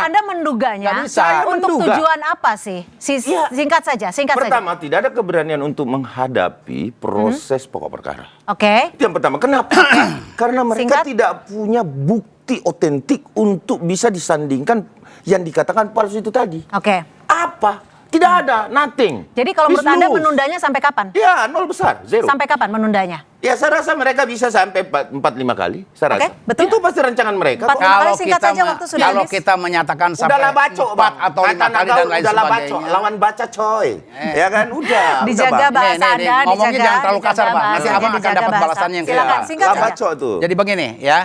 Anda menduganya untuk tujuan apa sih? Singkat saja. Pertama, tidak ada keberanian untuk menghadapi proses pokok perkara. Oke. Itu yang pertama. Kenapa? Karena mereka tidak punya bukti otentik untuk bisa disandingkan yang dikatakan palsu itu tadi. Oke. Apa? Tidak ada, nothing. Jadi kalau menurut Anda menundanya sampai kapan? Ya, 0 besar, 0. Sampai kapan menundanya? Ya, saya rasa mereka bisa sampai 4-5 kali. Saya rasa. Betul. Itu pasti rancangan mereka. Kalau kita menyatakan sampai 4 atau 5 kali dan lain sebagainya. Lawan baca coy. Ya kan, udah. Dijaga bahasa Anda, ngomongnya jangan terlalu kasar, Pak. Nanti abang akan dapat balasannya yang silakan, singkat saja. Jadi begini ya.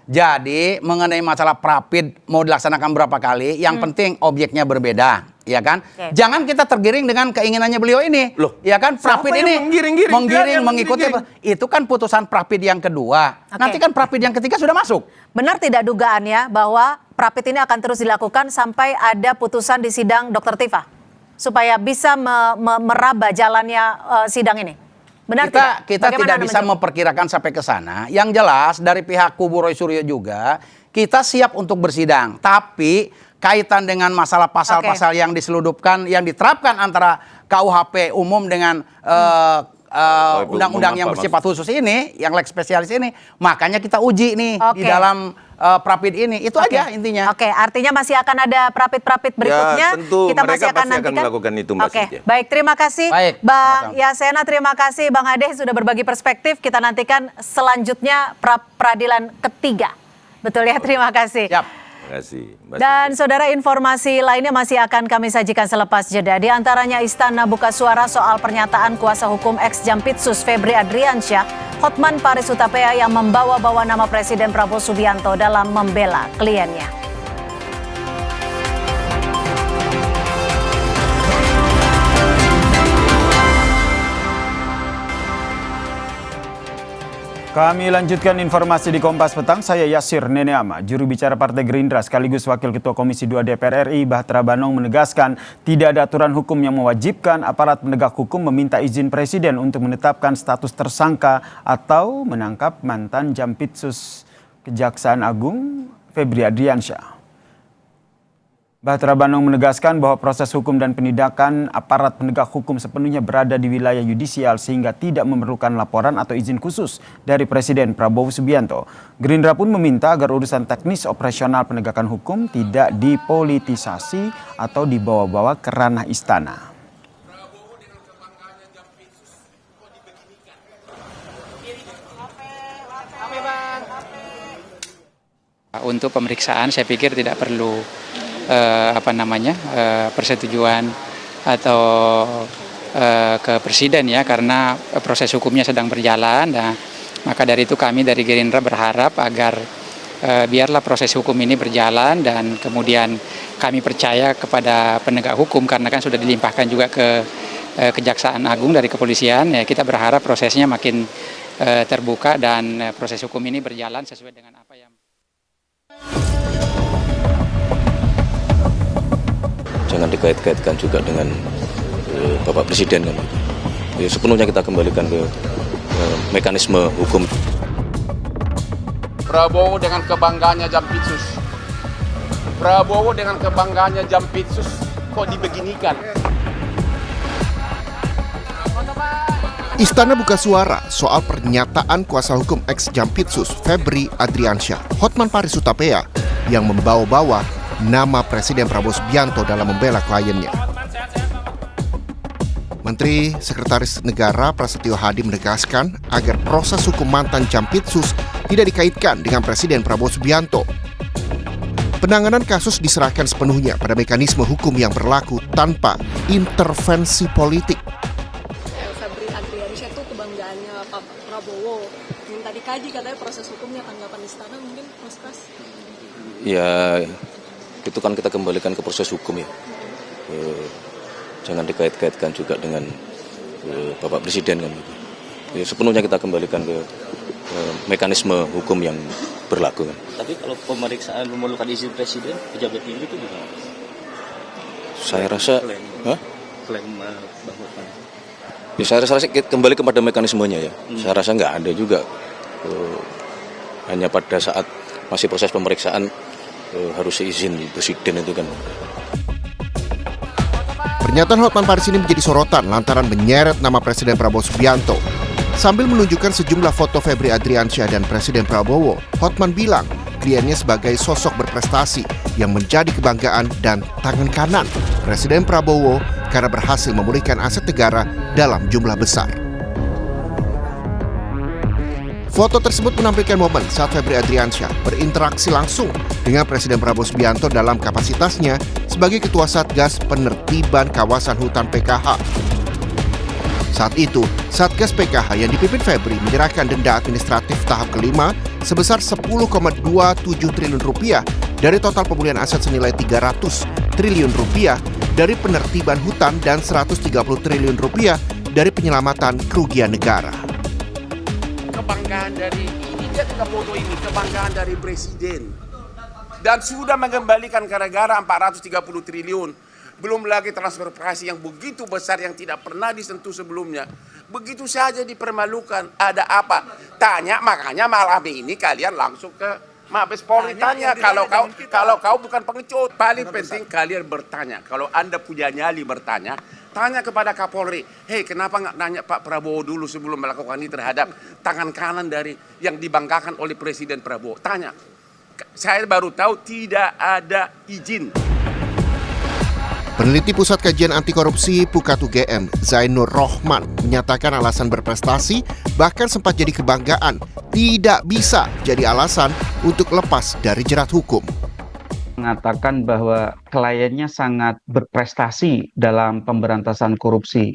Jadi mengenai masalah prapid mau dilaksanakan berapa kali, yang penting objeknya berbeda, ya kan? Jangan kita tergiring dengan keinginannya beliau ini, ya kan? Prapid ini menggiring mengikuti, itu kan putusan prapid yang kedua. Nanti kan prapid yang ketiga sudah masuk. Benar tidak dugaannya bahwa prapid ini akan terus dilakukan sampai ada putusan di sidang Dr. Tifa supaya bisa meraba jalannya sidang ini? Benar kita tidak bisa memperkirakan sampai ke sana. Yang jelas dari pihak kubu Roy Suryo juga kita siap untuk bersidang. Tapi kaitan dengan masalah pasal-pasal yang diseludupkan, yang diterapkan antara KUHP umum dengan undang-undang yang bersifat khusus ini, yang lex spesialis ini, makanya kita uji nih di dalam prapid ini. Itu aja intinya. Oke, artinya masih akan ada prapid-prapid berikutnya. Ya, tentu. Kita Mereka masih akan pasti nantikan. akan melakukan itu, Mbak Oke, Sintia. baik, terima kasih Bang Yasena, terima kasih Bang Ade sudah berbagi perspektif. Kita nantikan selanjutnya peradilan ketiga. Betul ya, terima kasih. Terima kasih, Mbak Dan saudara, informasi lainnya masih akan kami sajikan selepas jeda. Di antaranya Istana buka suara soal pernyataan kuasa hukum ex Jampitsus Febri Adriansyah, Hotman Paris Hutapea yang membawa-bawa nama Presiden Prabowo Subianto dalam membela kliennya. Kami lanjutkan informasi di Kompas Petang. Saya Yasir Neneama, juru bicara Partai Gerindra sekaligus Wakil Ketua Komisi 2 DPR RI Bahtera Banong menegaskan tidak ada aturan hukum yang mewajibkan aparat penegak hukum meminta izin Presiden untuk menetapkan status tersangka atau menangkap mantan Jampitsus Kejaksaan Agung Febri Adriansyah. Bahtera Bandung menegaskan bahwa proses hukum dan penindakan aparat penegak hukum sepenuhnya berada di wilayah yudisial sehingga tidak memerlukan laporan atau izin khusus dari Presiden Prabowo Subianto. Gerindra pun meminta agar urusan teknis operasional penegakan hukum tidak dipolitisasi atau dibawa-bawa ke ranah istana. Untuk pemeriksaan saya pikir tidak perlu persetujuan atau ke presiden ya, karena proses hukumnya sedang berjalan. Nah, maka dari itu kami dari Gerindra berharap agar biarlah proses hukum ini berjalan dan kemudian kami percaya kepada penegak hukum karena kan sudah dilimpahkan juga ke Kejaksaan Agung dari kepolisian. Ya, kita berharap prosesnya makin terbuka dan proses hukum ini berjalan sesuai dengan apa yang jangan dikait-kaitkan juga dengan Bapak Presiden kan. Ya, sepenuhnya kita kembalikan ke mekanisme hukum. Prabowo dengan kebanggaannya Jampitsus. Prabowo dengan kebanggaannya Jampitsus kok dibeginikan. Istana buka suara soal pernyataan kuasa hukum ex Jampitsus Febri Adriansyah, Hotman Paris Hutapea, yang membawa-bawa nama Presiden Prabowo Subianto dalam membela kliennya. Menteri Sekretaris Negara Prasetyo Hadi menegaskan agar proses hukum mantan Jampitsus tidak dikaitkan dengan Presiden Prabowo Subianto. Penanganan kasus diserahkan sepenuhnya pada mekanisme hukum yang berlaku tanpa intervensi politik. Febri Adriansyah itu kebanggaannya Pak Prabowo. Minta dikaji katanya proses hukumnya, tanggapan istana mungkin Mas Pras? Ya, itu kan kita kembalikan ke proses hukum ya. Jangan dikait-kaitkan juga dengan Bapak Presiden kan. Ya, sepenuhnya kita kembalikan ke mekanisme hukum yang berlaku kan. Tapi kalau pemeriksaan memerlukan izin Presiden, pejabat tinggi itu gimana? Saya rasa, Klaim ya saya rasa kembali kepada mekanismenya ya. Saya rasa nggak ada juga. Hanya pada saat masih proses pemeriksaan harus izin presiden itu kan. Pernyataan Hotman Paris ini menjadi sorotan lantaran menyeret nama Presiden Prabowo Subianto. Sambil menunjukkan sejumlah foto Febri Adriansyah dan Presiden Prabowo, Hotman bilang kliennya sebagai sosok berprestasi yang menjadi kebanggaan dan tangan kanan Presiden Prabowo karena berhasil memulihkan aset negara dalam jumlah besar. Foto tersebut menampilkan momen saat Febri Adriansyah berinteraksi langsung dengan Presiden Prabowo Subianto dalam kapasitasnya sebagai Ketua Satgas Penertiban Kawasan Hutan PKH. Saat itu, Satgas PKH yang dipimpin Febri menyerahkan denda administratif tahap kelima sebesar 10,27 triliun rupiah dari total pemulihan aset senilai 300 triliun rupiah dari penertiban hutan dan 130 triliun rupiah dari penyelamatan kerugian negara. Kebanggaan dari ini, dia tidak foto ini, kebanggaan dari Presiden. Dan sudah mengembalikan ke negara 430 triliun. Belum lagi transfer prestasi yang begitu besar yang tidak pernah disentuh sebelumnya. Begitu saja dipermalukan. Ada apa? Tanya, makanya malam ini kalian langsung ke Mabes Polri tanya. Kalau kau bukan pengecut, paling penting kalian bertanya. Kalau Anda punya nyali bertanya, tanya kepada Kapolri. Hei, kenapa nggak nanya Pak Prabowo dulu sebelum melakukan ini terhadap tangan kanan dari yang dibanggakan oleh Presiden Prabowo? Tanya. Saya baru tahu tidak ada izin. Peneliti Pusat Kajian Anti Korupsi Pukat UGM, Zainur Rohman, menyatakan alasan berprestasi bahkan sempat jadi kebanggaan, tidak bisa jadi alasan untuk lepas dari jerat hukum. Mengatakan bahwa kliennya sangat berprestasi dalam pemberantasan korupsi,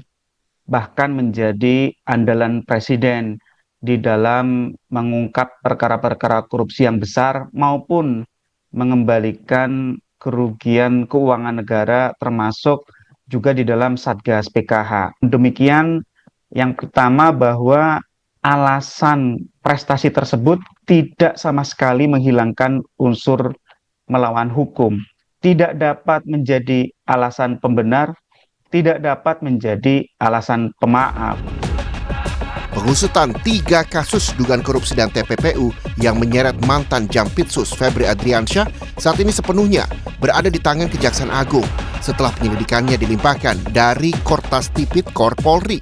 bahkan menjadi andalan presiden di dalam mengungkap perkara-perkara korupsi yang besar maupun mengembalikan kerugian keuangan negara termasuk juga di dalam Satgas PKH. Demikian, yang pertama bahwa alasan prestasi tersebut tidak sama sekali menghilangkan unsur melawan hukum, tidak dapat menjadi alasan pembenar, tidak dapat menjadi alasan pemaaf. Pengusutan 3 kasus dugaan korupsi dan TPPU yang menyeret mantan Jampitsus Febri Adriansyah saat ini sepenuhnya berada di tangan Kejaksaan Agung setelah penyelidikannya dilimpahkan dari Kortas Tipikor Polri.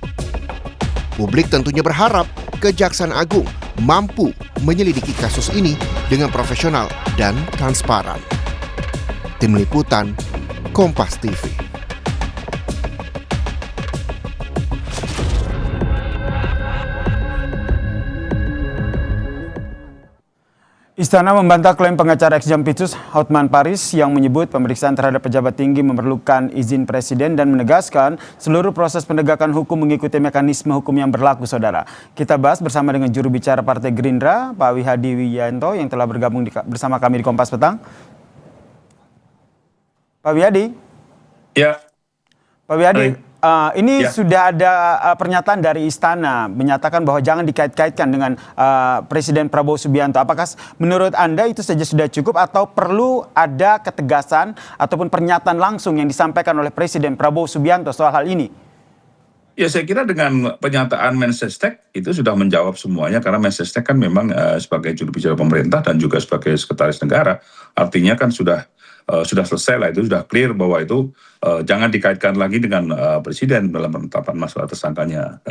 Publik tentunya berharap Kejaksaan Agung mampu menyelidiki kasus ini dengan profesional dan transparan. Tim Liputan, Kompas TV. Istana membantah klaim pengacara ex-Jampitsus Hotman Paris yang menyebut pemeriksaan terhadap pejabat tinggi memerlukan izin presiden dan menegaskan seluruh proses penegakan hukum mengikuti mekanisme hukum yang berlaku, saudara. Kita bahas bersama dengan juru bicara Partai Gerindra, Pak Wihadi Wijayanto yang telah bergabung bersama kami di Kompas Petang. Pak Wihadi? Ya. Pak Wihadi, ini Ya. sudah ada pernyataan dari Istana menyatakan bahwa jangan dikait-kaitkan dengan Presiden Prabowo Subianto. Apakah menurut Anda itu saja sudah cukup atau perlu ada ketegasan ataupun pernyataan langsung yang disampaikan oleh Presiden Prabowo Subianto soal hal ini? Ya, saya kira dengan pernyataan Mensesnek itu sudah menjawab semuanya, karena Mensesnek kan memang sebagai juru bicara pemerintah dan juga sebagai sekretaris negara, artinya kan sudah selesai lah, itu sudah clear bahwa itu jangan dikaitkan lagi dengan presiden dalam penetapan masalah tersangkanya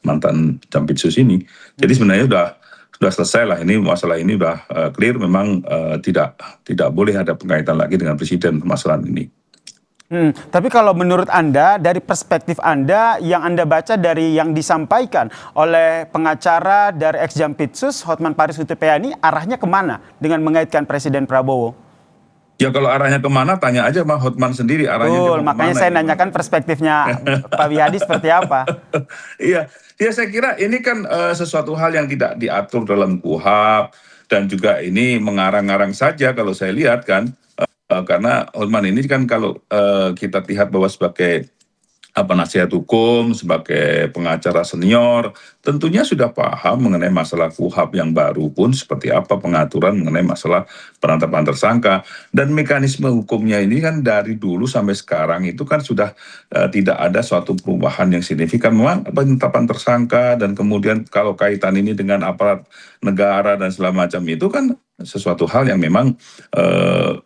mantan Jampitsus ini. Jadi sebenarnya sudah selesai lah, ini masalah ini sudah clear, memang tidak boleh ada pengkaitan lagi dengan presiden masalah ini. Tapi kalau menurut Anda, dari perspektif Anda, yang Anda baca dari yang disampaikan oleh pengacara dari ex-Jampitsus Hotman Paris Hutapea ini, arahnya kemana dengan mengaitkan Presiden Prabowo? Ya kalau arahnya kemana, tanya aja sama Hotman sendiri arahnya Betul, makanya saya nanyakan perspektifnya Pak Wihadi seperti apa. Iya, ya saya kira ini kan sesuatu hal yang tidak diatur dalam KUHP, dan juga ini mengarang-arang saja kalau saya lihat kan, karena Hotman ini kan kalau kita lihat bahwa sebagai penasihat hukum, sebagai pengacara senior, tentunya sudah paham mengenai masalah KUHP yang baru pun seperti apa pengaturan mengenai masalah penetapan tersangka, dan mekanisme hukumnya ini kan dari dulu sampai sekarang itu kan sudah tidak ada suatu perubahan yang signifikan. Memang penetapan tersangka dan kemudian kalau kaitan ini dengan aparat negara dan segala macam itu kan sesuatu hal yang memang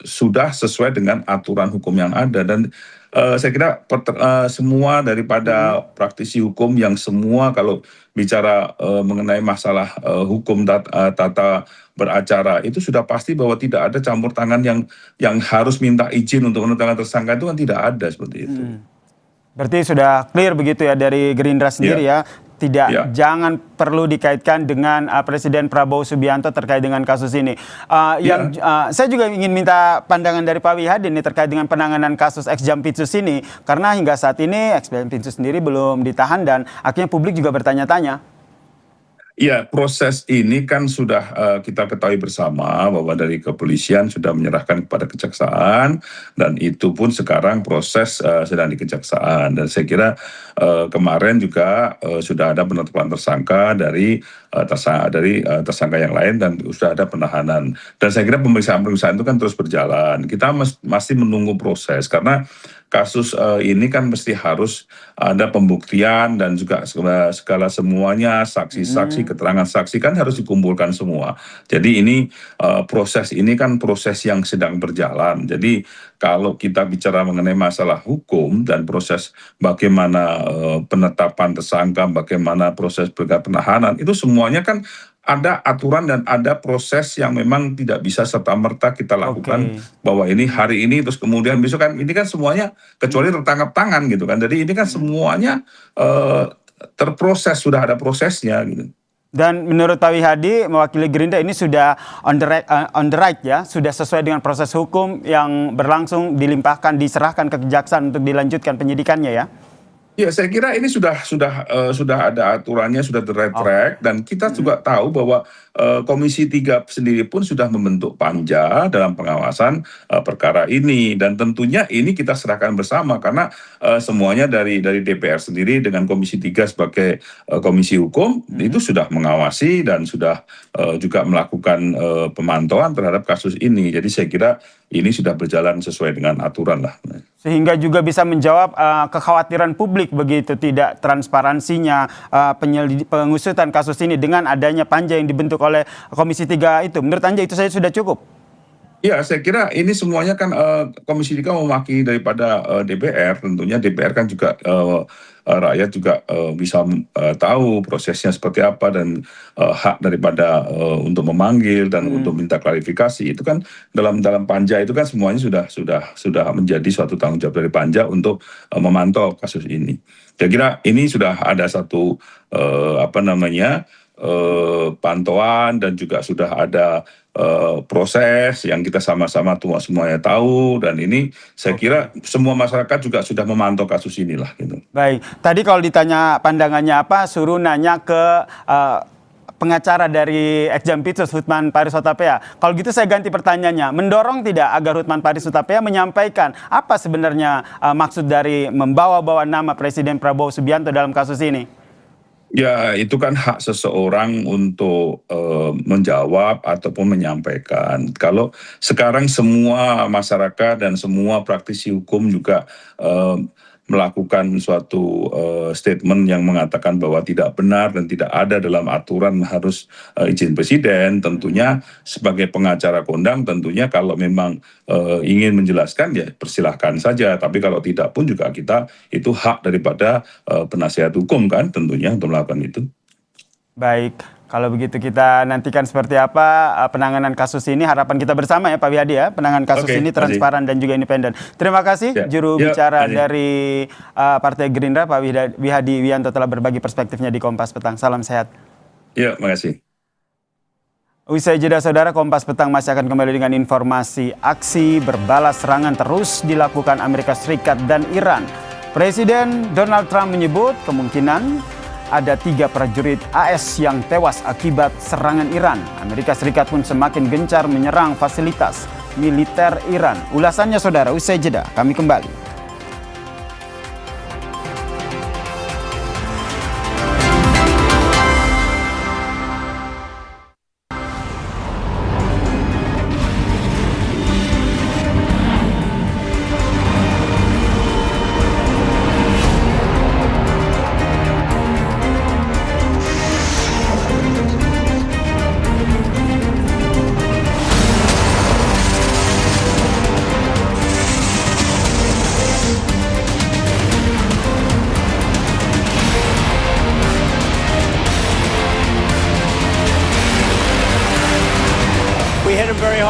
sudah sesuai dengan aturan hukum yang ada, dan saya kira semua daripada praktisi hukum yang semua kalau bicara mengenai masalah hukum tata beracara itu sudah pasti bahwa tidak ada campur tangan yang harus minta izin untuk menetapkan tersangka, itu kan tidak ada seperti itu. Berarti sudah clear begitu ya dari Gerindra sendiri ya. Jangan perlu dikaitkan dengan Presiden Prabowo Subianto terkait dengan kasus ini. Saya juga ingin minta pandangan dari Pak Wihadi ini terkait dengan penanganan kasus ex-Jampitsus ini, karena hingga saat ini ex-Jampitsus sendiri belum ditahan dan akhirnya publik juga bertanya-tanya. Ya, proses ini kan sudah kita ketahui bersama bahwa dari kepolisian sudah menyerahkan kepada kejaksaan, dan itu pun sekarang proses sedang di kejaksaan, dan saya kira kemarin juga sudah ada penetapan tersangka dari tersangka yang lain, dan sudah ada penahanan, dan saya kira pemeriksaan itu kan terus berjalan. Kita masih menunggu proses karena kasus ini kan mesti harus ada pembuktian dan juga segala semuanya, saksi-saksi, keterangan saksi kan harus dikumpulkan semua. Jadi ini proses ini kan proses yang sedang berjalan. Jadi kalau kita bicara mengenai masalah hukum dan proses bagaimana penetapan tersangka, bagaimana proses penahanan, itu semuanya kan ada aturan dan ada proses yang memang tidak bisa serta-merta kita lakukan bahwa ini hari ini terus kemudian besok kan, ini kan semuanya kecuali tertangkap tangan gitu kan. Jadi ini kan semuanya terproses, sudah ada prosesnya gitu. Dan menurut Pak Wihadi, mewakili Gerindra, ini sudah on the right ya, sudah sesuai dengan proses hukum yang berlangsung, dilimpahkan, diserahkan ke kejaksaan untuk dilanjutkan penyidikannya ya? Ya, saya kira ini sudah ada aturannya, sudah the right track, dan kita juga tahu bahwa Komisi 3 sendiri pun sudah membentuk panja dalam pengawasan perkara ini, dan tentunya ini kita serahkan bersama karena semuanya dari DPR sendiri dengan Komisi 3 sebagai komisi hukum itu sudah mengawasi dan sudah juga melakukan pemantauan terhadap kasus ini. Jadi saya kira ini sudah berjalan sesuai dengan aturan lah. Sehingga juga bisa menjawab kekhawatiran publik begitu, tidak transparansinya pengusutan kasus ini dengan adanya panja yang dibentuk oleh Komisi 3 itu. Menurut Anda itu saja sudah cukup? Ya, saya kira ini semuanya kan Komisi 3 mewakili daripada DPR. Tentunya DPR kan juga rakyat juga bisa tahu prosesnya seperti apa dan hak daripada untuk memanggil dan untuk minta klarifikasi itu kan dalam Panja itu kan semuanya sudah menjadi suatu tanggung jawab dari Panja untuk memantau kasus ini. Saya kira ini sudah ada satu pantauan dan juga sudah ada proses yang kita sama-sama semuanya tahu, dan ini saya kira semua masyarakat juga sudah memantau kasus inilah gitu. Baik, tadi kalau ditanya pandangannya apa, suruh nanya ke pengacara dari Ekjampitsus Hutman Paris Hutapea. Kalau gitu saya ganti pertanyaannya, mendorong tidak agar Hutman Paris Hutapea menyampaikan apa sebenarnya maksud dari membawa-bawa nama Presiden Prabowo Subianto dalam kasus ini? Ya, itu kan hak seseorang untuk menjawab ataupun menyampaikan. Kalau sekarang semua masyarakat dan semua praktisi hukum juga melakukan suatu statement yang mengatakan bahwa tidak benar dan tidak ada dalam aturan harus izin presiden, tentunya sebagai pengacara kondang tentunya kalau memang ingin menjelaskan ya persilahkan saja, tapi kalau tidak pun juga kita itu hak daripada penasihat hukum kan tentunya untuk melakukan itu. Baik, kalau begitu kita nantikan seperti apa penanganan kasus ini. Harapan kita bersama ya Pak Wihadi ya, penanganan kasus ini transparan dan juga independen. Terima kasih juru bicara dari Partai Gerindra Pak Wihadi Wianto telah berbagi perspektifnya di Kompas Petang. Salam sehat. Ya, makasih. Usai jeda saudara, Kompas Petang masih akan kembali dengan informasi aksi berbalas serangan terus dilakukan Amerika Serikat dan Iran. Presiden Donald Trump menyebut kemungkinan ada 3 prajurit AS yang tewas akibat serangan Iran. Amerika Serikat pun semakin gencar menyerang fasilitas militer Iran. Ulasannya saudara, usai jeda kami kembali.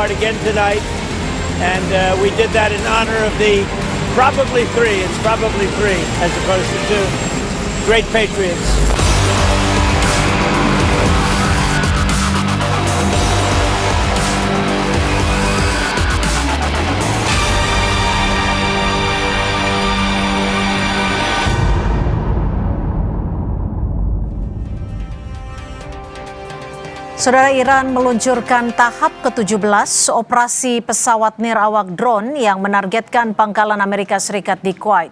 Again tonight, and we did that in honor of the probably 3, it's probably 3 as opposed to 2 great patriots. Saudara, Iran meluncurkan tahap ke-17 operasi pesawat nirawak drone yang menargetkan pangkalan Amerika Serikat di Kuwait.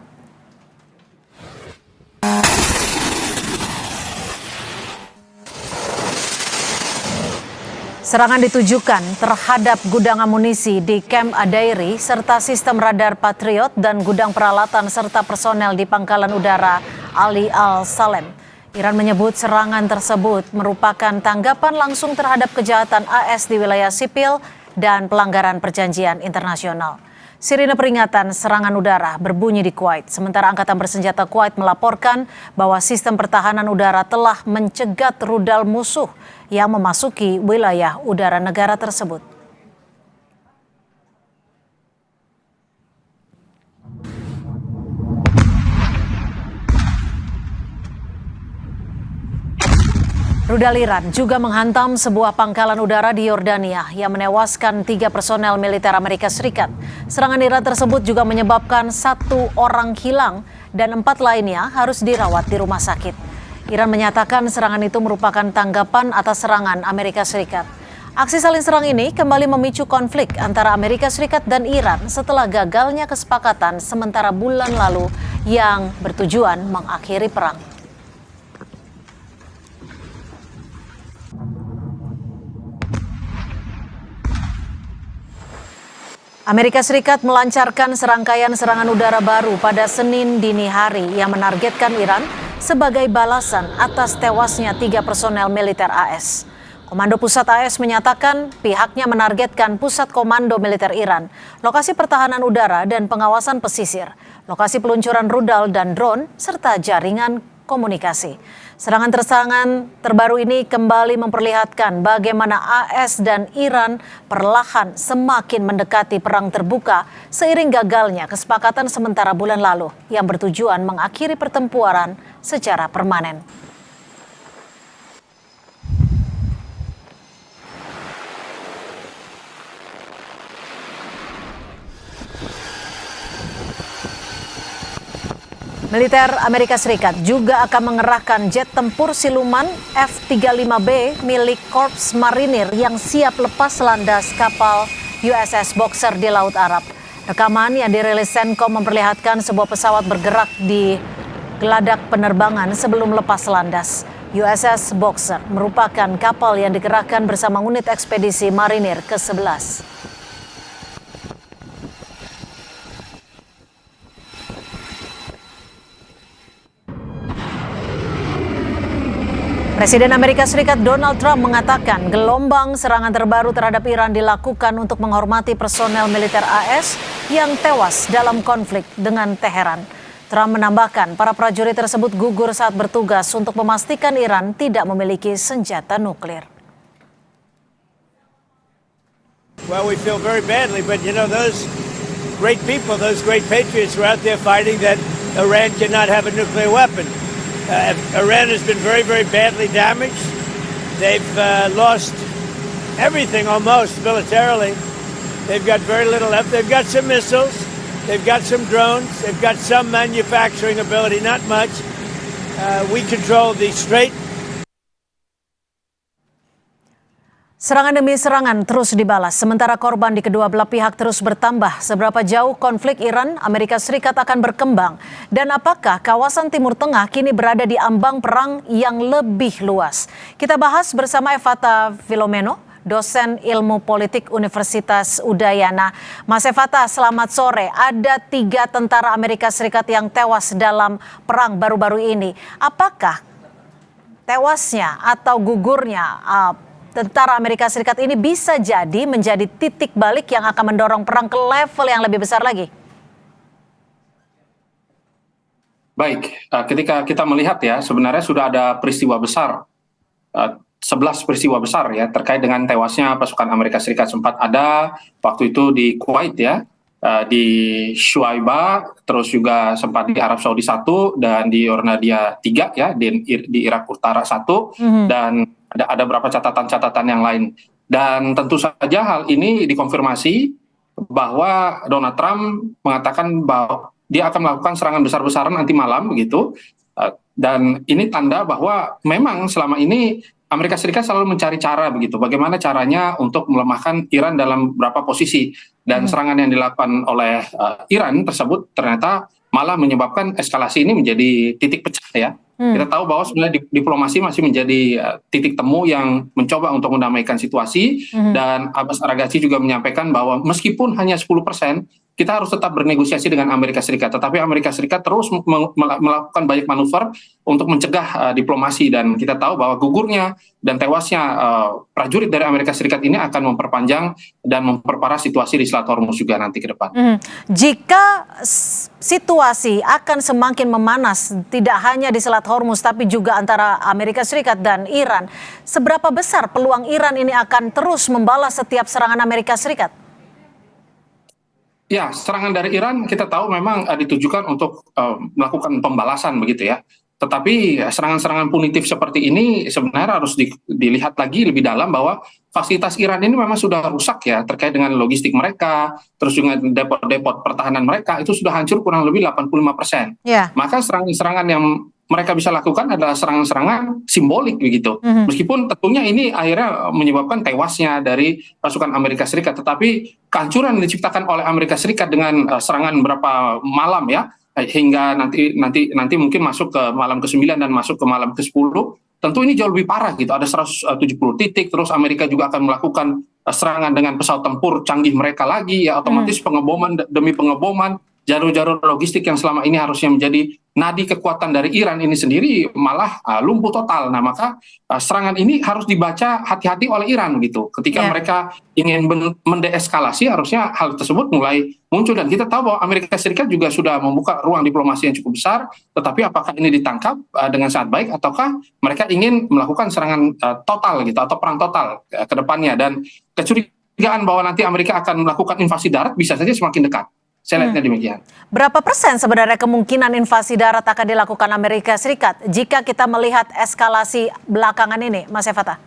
Serangan ditujukan terhadap gudang amunisi di Camp Adairi serta sistem radar Patriot dan gudang peralatan serta personel di Pangkalan Udara Ali Al-Salem. Iran menyebut serangan tersebut merupakan tanggapan langsung terhadap kejahatan AS di wilayah sipil dan pelanggaran perjanjian internasional. Sirine peringatan serangan udara berbunyi di Kuwait, sementara Angkatan Bersenjata Kuwait melaporkan bahwa sistem pertahanan udara telah mencegat rudal musuh yang memasuki wilayah udara negara tersebut. Rudal Iran juga menghantam sebuah pangkalan udara di Yordania yang menewaskan 3 personel militer Amerika Serikat. Serangan Iran tersebut juga menyebabkan 1 orang hilang dan 4 lainnya harus dirawat di rumah sakit. Iran menyatakan serangan itu merupakan tanggapan atas serangan Amerika Serikat. Aksi saling serang ini kembali memicu konflik antara Amerika Serikat dan Iran setelah gagalnya kesepakatan sementara bulan lalu yang bertujuan mengakhiri perang. Amerika Serikat melancarkan serangkaian serangan udara baru pada Senin dini hari yang menargetkan Iran sebagai balasan atas tewasnya 3 personel militer AS. Komando Pusat AS menyatakan pihaknya menargetkan pusat komando militer Iran, lokasi pertahanan udara dan pengawasan pesisir, lokasi peluncuran rudal dan drone, serta jaringan komunikasi. Serangan terbaru ini kembali memperlihatkan bagaimana AS dan Iran perlahan semakin mendekati perang terbuka seiring gagalnya kesepakatan sementara bulan lalu yang bertujuan mengakhiri pertempuran secara permanen. Militer Amerika Serikat juga akan mengerahkan jet tempur siluman F-35B milik Korps Marinir yang siap lepas landas kapal USS Boxer di Laut Arab. Rekaman yang dirilis Senkom memperlihatkan sebuah pesawat bergerak di geladak penerbangan sebelum lepas landas. USS Boxer merupakan kapal yang dikerahkan bersama unit ekspedisi Marinir ke-11. Presiden Amerika Serikat Donald Trump mengatakan gelombang serangan terbaru terhadap Iran dilakukan untuk menghormati personel militer AS yang tewas dalam konflik dengan Teheran. Trump menambahkan para prajurit tersebut gugur saat bertugas untuk memastikan Iran tidak memiliki senjata nuklir. Well, we feel very badly, but you know, those great people, those great patriots were out there fighting that Iran cannot have a nuclear weapon. Iran has been very, very badly damaged. They've lost everything almost militarily. They've got very little left. They've got some missiles. They've got some drones. They've got some manufacturing ability, not much. We control the Strait. Serangan demi serangan terus dibalas, sementara korban di kedua belah pihak terus bertambah. Seberapa jauh konflik Iran, Amerika Serikat akan berkembang? Dan apakah kawasan Timur Tengah kini berada di ambang perang yang lebih luas? Kita bahas bersama Evata Filomeno, dosen ilmu politik Universitas Udayana. Mas Evata, selamat sore. Ada 3 tentara Amerika Serikat yang tewas dalam perang baru-baru ini. Apakah tewasnya atau gugurnya tentara Amerika Serikat ini bisa jadi menjadi titik balik yang akan mendorong perang ke level yang lebih besar lagi? Baik, ketika kita melihat ya, sebenarnya sudah ada peristiwa besar, 11 peristiwa besar ya, terkait dengan tewasnya pasukan Amerika Serikat. Sempat ada waktu itu di Kuwait ya, di Shuaibah, terus juga sempat di Arab Saudi 1, dan di Jordandia 3 ya, di Irak Utara 1, dan ada beberapa catatan-catatan yang lain. Dan tentu saja hal ini dikonfirmasi bahwa Donald Trump mengatakan bahwa dia akan melakukan serangan besar-besaran nanti malam begitu. Dan ini tanda bahwa memang selama ini Amerika Serikat selalu mencari cara begitu, bagaimana caranya untuk melemahkan Iran dalam beberapa posisi. Dan serangan yang dilakukan oleh Iran tersebut ternyata malah menyebabkan eskalasi ini menjadi titik pecah ya. Kita tahu bahwa sebenarnya diplomasi masih menjadi titik temu yang mencoba untuk mendamaikan situasi. Dan Abbas Araghchi juga menyampaikan bahwa meskipun hanya 10%, kita harus tetap bernegosiasi dengan Amerika Serikat. Tetapi Amerika Serikat terus melakukan banyak manuver untuk mencegah diplomasi. Dan kita tahu bahwa gugurnya dan tewasnya prajurit dari Amerika Serikat ini akan memperpanjang dan memperparah situasi di Selat Hormuz juga nanti ke depan. Jika situasi akan semakin memanas, tidak hanya di Selat Hormuz, tapi juga antara Amerika Serikat dan Iran, seberapa besar peluang Iran ini akan terus membalas setiap serangan Amerika Serikat? Ya, serangan dari Iran kita tahu memang ditujukan untuk melakukan pembalasan begitu ya. Tetapi serangan-serangan punitif seperti ini sebenarnya harus dilihat lagi lebih dalam bahwa fasilitas Iran ini memang sudah rusak ya, terkait dengan logistik mereka, terus juga depot-depot pertahanan mereka itu sudah hancur kurang lebih 85%. Maka serangan-serangan yang mereka bisa lakukan adalah serangan-serangan simbolik begitu. Meskipun tentunya ini akhirnya menyebabkan tewasnya dari pasukan Amerika Serikat, tetapi kehancuran yang diciptakan oleh Amerika Serikat dengan serangan berapa malam ya, hingga nanti mungkin masuk ke malam ke-9 dan masuk ke malam ke-10, tentu ini jauh lebih parah gitu. Ada 170 titik, terus Amerika juga akan melakukan serangan dengan pesawat tempur canggih mereka lagi ya, otomatis pengeboman demi pengeboman, jalur-jalur logistik yang selama ini harusnya menjadi nadi kekuatan dari Iran ini sendiri malah lumpuh total. Nah, maka serangan ini harus dibaca hati-hati oleh Iran gitu. Ketika mereka ingin mendeeskalasi, harusnya hal tersebut mulai muncul, dan kita tahu bahwa Amerika Serikat juga sudah membuka ruang diplomasi yang cukup besar. Tetapi apakah ini ditangkap dengan sangat baik, ataukah mereka ingin melakukan serangan total gitu, atau perang total ke depannya? Dan kecurigaan bahwa nanti Amerika akan melakukan invasi darat bisa saja semakin dekat. Saya lihatnya demikian. Berapa persen sebenarnya kemungkinan invasi darat akan dilakukan Amerika Serikat jika kita melihat eskalasi belakangan ini, Mas Evata?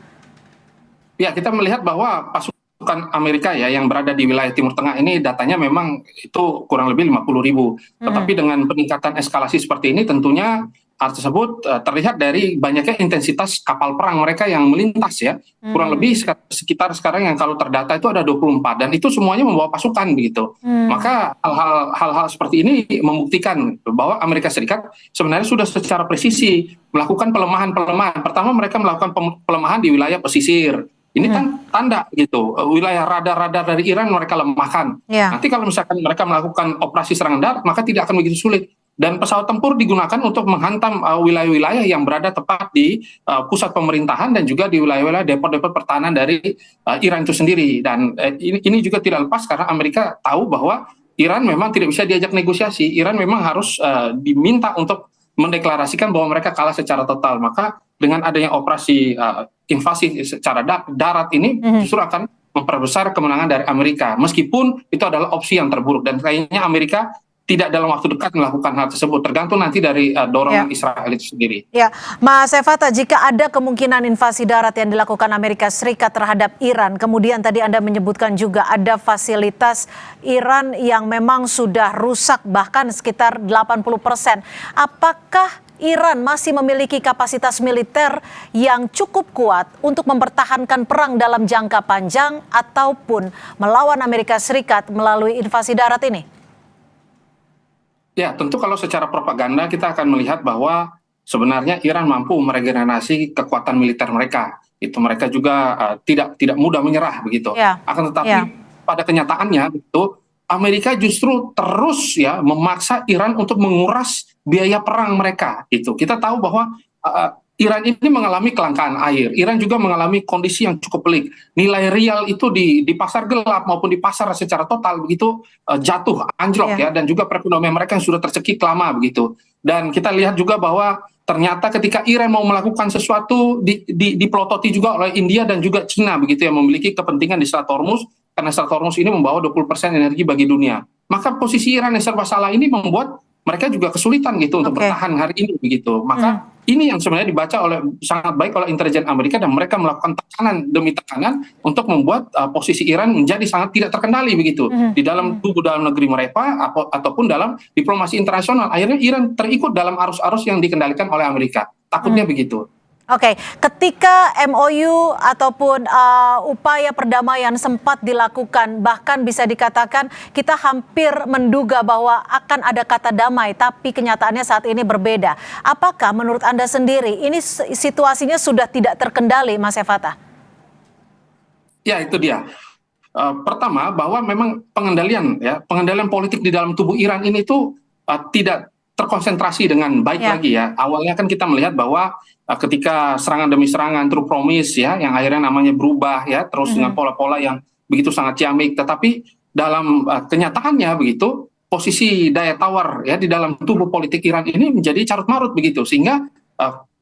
Ya, kita melihat bahwa pasukan Amerika ya yang berada di wilayah Timur Tengah ini datanya memang itu kurang lebih 50.000. Tetapi dengan peningkatan eskalasi seperti ini tentunya hal tersebut terlihat dari banyaknya intensitas kapal perang mereka yang melintas ya. Kurang lebih sekitar sekarang yang kalau terdata itu ada 24, dan itu semuanya membawa pasukan begitu. Maka hal-hal seperti ini membuktikan bahwa Amerika Serikat sebenarnya sudah secara presisi melakukan pelemahan-pelemahan. Pertama, mereka melakukan pelemahan di wilayah pesisir. Ini kan tanda gitu, wilayah radar-radar dari Iran mereka lemahkan. Nanti kalau misalkan mereka melakukan operasi serangan darat, maka tidak akan begitu sulit. Dan pesawat tempur digunakan untuk menghantam wilayah-wilayah yang berada tepat di pusat pemerintahan dan juga di wilayah-wilayah depot-depot pertahanan dari Iran itu sendiri. Dan ini juga tidak lepas karena Amerika tahu bahwa Iran memang tidak bisa diajak negosiasi. Iran memang harus diminta untuk mendeklarasikan bahwa mereka kalah secara total. Maka dengan adanya operasi invasi secara darat ini justru akan memperbesar kemenangan dari Amerika. Meskipun itu adalah opsi yang terburuk, dan kayaknya Amerika tidak dalam waktu dekat melakukan hal tersebut, tergantung nanti dari dorongan Israel itu sendiri. Ya, Mas Evata, jika ada kemungkinan invasi darat yang dilakukan Amerika Serikat terhadap Iran, kemudian tadi Anda menyebutkan juga ada fasilitas Iran yang memang sudah rusak bahkan sekitar 80%. Apakah Iran masih memiliki kapasitas militer yang cukup kuat untuk mempertahankan perang dalam jangka panjang ataupun melawan Amerika Serikat melalui invasi darat ini? Ya, tentu kalau secara propaganda kita akan melihat bahwa sebenarnya Iran mampu meregenerasi kekuatan militer mereka. Itu mereka juga tidak mudah menyerah begitu. Akan tetapi pada kenyataannya itu Amerika justru terus ya memaksa Iran untuk menguras biaya perang mereka. Itu kita tahu bahwa Iran ini mengalami kelangkaan air. Iran juga mengalami kondisi yang cukup pelik. Nilai rial itu di pasar gelap maupun di pasar secara total begitu jatuh, anjlok ya, dan juga perekonomian mereka yang sudah tercekik lama begitu. Dan kita lihat juga bahwa ternyata ketika Iran mau melakukan sesuatu dipelototi juga oleh India dan juga Cina begitu, yang memiliki kepentingan di Selat Hormuz, karena Selat Hormuz ini membawa 20% energi bagi dunia. Maka posisi Iran yang serba salah ini membuat mereka juga kesulitan gitu untuk bertahan hari ini begitu. Maka ini yang sebenarnya dibaca sangat baik oleh intelijen Amerika, dan mereka melakukan tekanan demi tekanan untuk membuat posisi Iran menjadi sangat tidak terkendali begitu di dalam tubuh dalam negeri mereka ataupun dalam diplomasi internasional. Akhirnya Iran terikut dalam arus-arus yang dikendalikan oleh Amerika. Takutnya begitu. Oke, ketika MOU ataupun upaya perdamaian sempat dilakukan, bahkan bisa dikatakan kita hampir menduga bahwa akan ada kata damai, tapi kenyataannya saat ini berbeda. Apakah menurut Anda sendiri ini situasinya sudah tidak terkendali, Mas Evata? Ya, itu dia. Pertama, bahwa memang pengendalian politik di dalam tubuh Iran ini tuh tidak terkonsentrasi dengan baik lagi ya. Awalnya kan kita melihat bahwa ketika serangan demi serangan, true promise ya, yang akhirnya namanya berubah ya, terus dengan pola-pola yang begitu sangat ciamik. Tetapi dalam kenyataannya begitu, posisi daya tawar ya di dalam tubuh politik Iran ini menjadi carut marut begitu, sehingga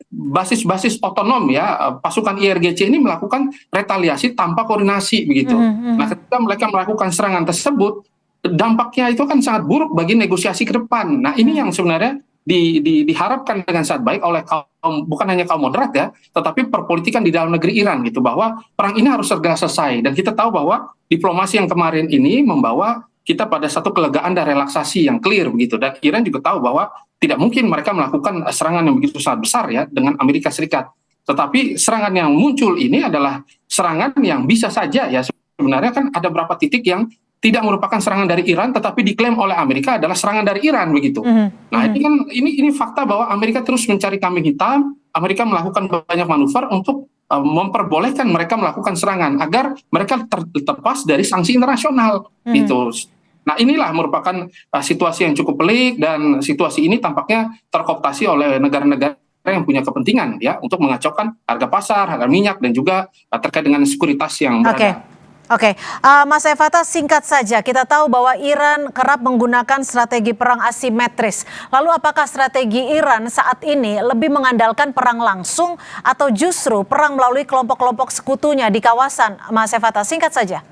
basis-basis otonom ya, pasukan IRGC ini melakukan retaliasi tanpa koordinasi begitu. Nah, ketika mereka melakukan serangan tersebut, dampaknya itu kan sangat buruk bagi negosiasi ke depan. Nah, ini yang sebenarnya diharapkan dengan sangat baik oleh bukan hanya kaum moderat ya, tetapi perpolitikan di dalam negeri Iran gitu, bahwa perang ini harus segera selesai. Dan kita tahu bahwa diplomasi yang kemarin ini membawa kita pada satu kelegaan dan relaksasi yang clear begitu. Dan Iran juga tahu bahwa tidak mungkin mereka melakukan serangan yang begitu sangat besar ya dengan Amerika Serikat. Tetapi serangan yang muncul ini adalah serangan yang bisa saja ya, sebenarnya kan ada beberapa titik yang tidak merupakan serangan dari Iran, tetapi diklaim oleh Amerika adalah serangan dari Iran begitu. Nah, ini fakta bahwa Amerika terus mencari kambing hitam. Amerika melakukan banyak manuver untuk memperbolehkan mereka melakukan serangan agar mereka terlepas dari sanksi internasional gitu. Nah inilah merupakan situasi yang cukup pelik, dan situasi ini tampaknya terkooptasi oleh negara-negara yang punya kepentingan ya untuk mengacaukan harga pasar, harga minyak, dan juga terkait dengan sekuritas yang berada. Oke, Mas Efata, singkat saja, kita tahu bahwa Iran kerap menggunakan strategi perang asimetris. Lalu apakah strategi Iran saat ini lebih mengandalkan perang langsung atau justru perang melalui kelompok-kelompok sekutunya di kawasan, Mas Efata? Singkat saja.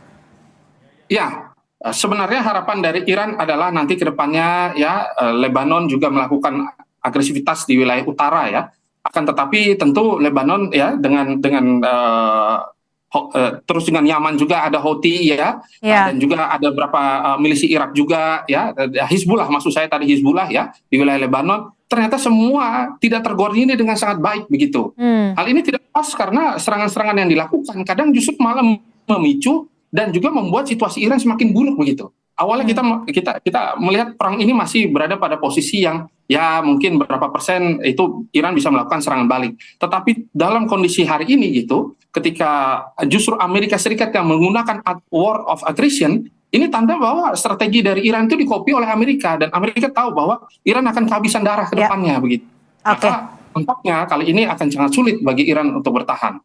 Ya, sebenarnya harapan dari Iran adalah nanti ke depannya ya Lebanon juga melakukan agresivitas di wilayah utara ya. Akan tetapi tentu Lebanon ya dengan terus dengan Yaman juga ada Houthi ya, dan juga ada beberapa milisi Irak juga ya, Hizbullah maksud saya tadi, Hizbullah ya di wilayah Lebanon, ternyata semua tidak terkoordinir dengan sangat baik begitu. Hal ini tidak pas karena serangan-serangan yang dilakukan kadang justru malah memicu dan juga membuat situasi Iran semakin buruk begitu. Awalnya kita melihat perang ini masih berada pada posisi yang ya mungkin berapa persen itu Iran bisa melakukan serangan balik. Tetapi dalam kondisi hari ini gitu, ketika justru Amerika Serikat yang menggunakan war of aggression, ini tanda bahwa strategi dari Iran itu dikopi oleh Amerika, dan Amerika tahu bahwa Iran akan kehabisan darah ke depannya begitu. Maka tampaknya kali ini akan sangat sulit bagi Iran untuk bertahan.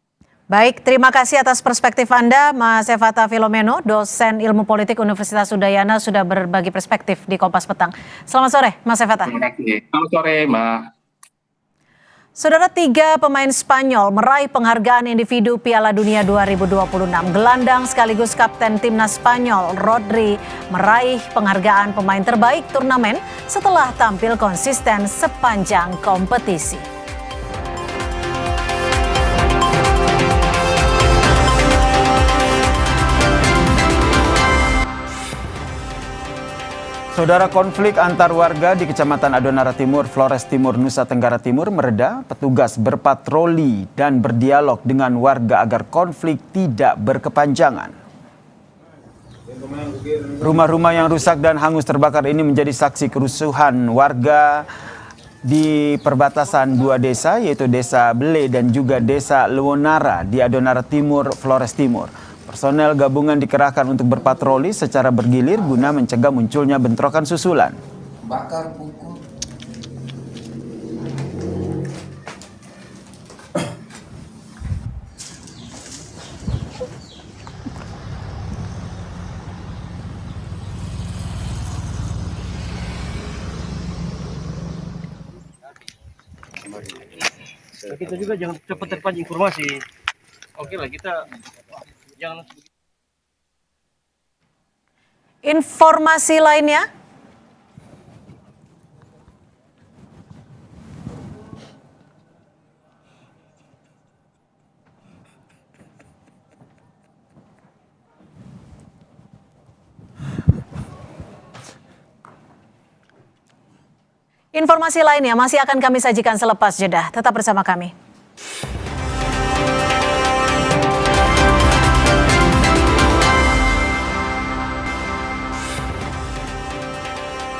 Baik, terima kasih atas perspektif Anda, Mas Efata Filomeno, dosen ilmu politik Universitas Udayana, sudah berbagi perspektif di Kompas Petang. Selamat sore, Mas Efata. Terima kasih. Selamat sore, Mbak. Saudara, 3 pemain Spanyol meraih penghargaan individu Piala Dunia 2026. Gelandang sekaligus kapten timnas Spanyol, Rodri, meraih penghargaan pemain terbaik turnamen setelah tampil konsisten sepanjang kompetisi. Saudara, konflik antar warga di Kecamatan Adonara Timur, Flores Timur, Nusa Tenggara Timur mereda. Petugas berpatroli dan berdialog dengan warga agar konflik tidak berkepanjangan. Rumah-rumah yang rusak dan hangus terbakar ini menjadi saksi kerusuhan warga di perbatasan 2 desa, yaitu Desa Bele dan juga Desa Lewonara di Adonara Timur, Flores Timur. Personel gabungan dikerahkan untuk berpatroli secara bergilir guna mencegah munculnya bentrokan susulan. Bakar pukul. Kita juga jangan cepat terpancing informasi. Oke lah, kita jangan. Informasi lainnya, masih akan kami sajikan selepas jeda. Tetap bersama kami.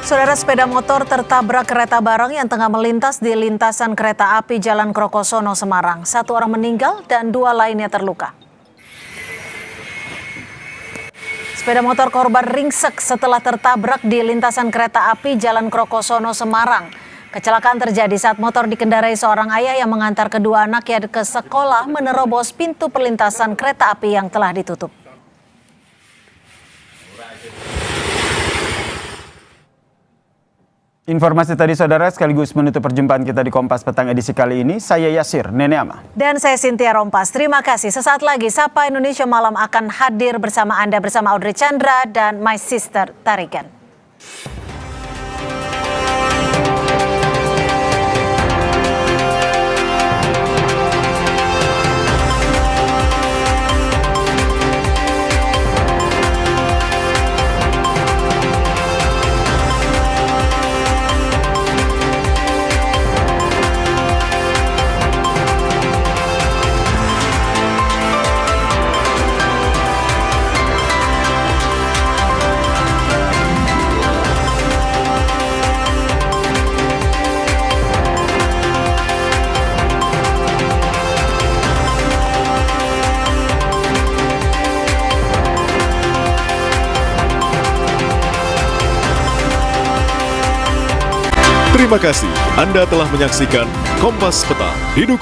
Saudara, sepeda motor tertabrak kereta barang yang tengah melintas di lintasan kereta api Jalan Krokosono, Semarang. 1 orang meninggal dan 2 lainnya terluka. Sepeda motor korban ringsek setelah tertabrak di lintasan kereta api Jalan Krokosono, Semarang. Kecelakaan terjadi saat motor dikendarai seorang ayah yang mengantar kedua anaknya ke sekolah menerobos pintu perlintasan kereta api yang telah ditutup. Informasi tadi saudara sekaligus menutup perjumpaan kita di Kompas Petang edisi kali ini. Saya Yasir Neneama. Dan saya Cynthia Rompas. Terima kasih. Sesaat lagi Sapa Indonesia Malam akan hadir bersama Anda bersama Audrey Chandra dan My Sister Tarikan. Terima kasih Anda telah menyaksikan Kompas Petang. Didukung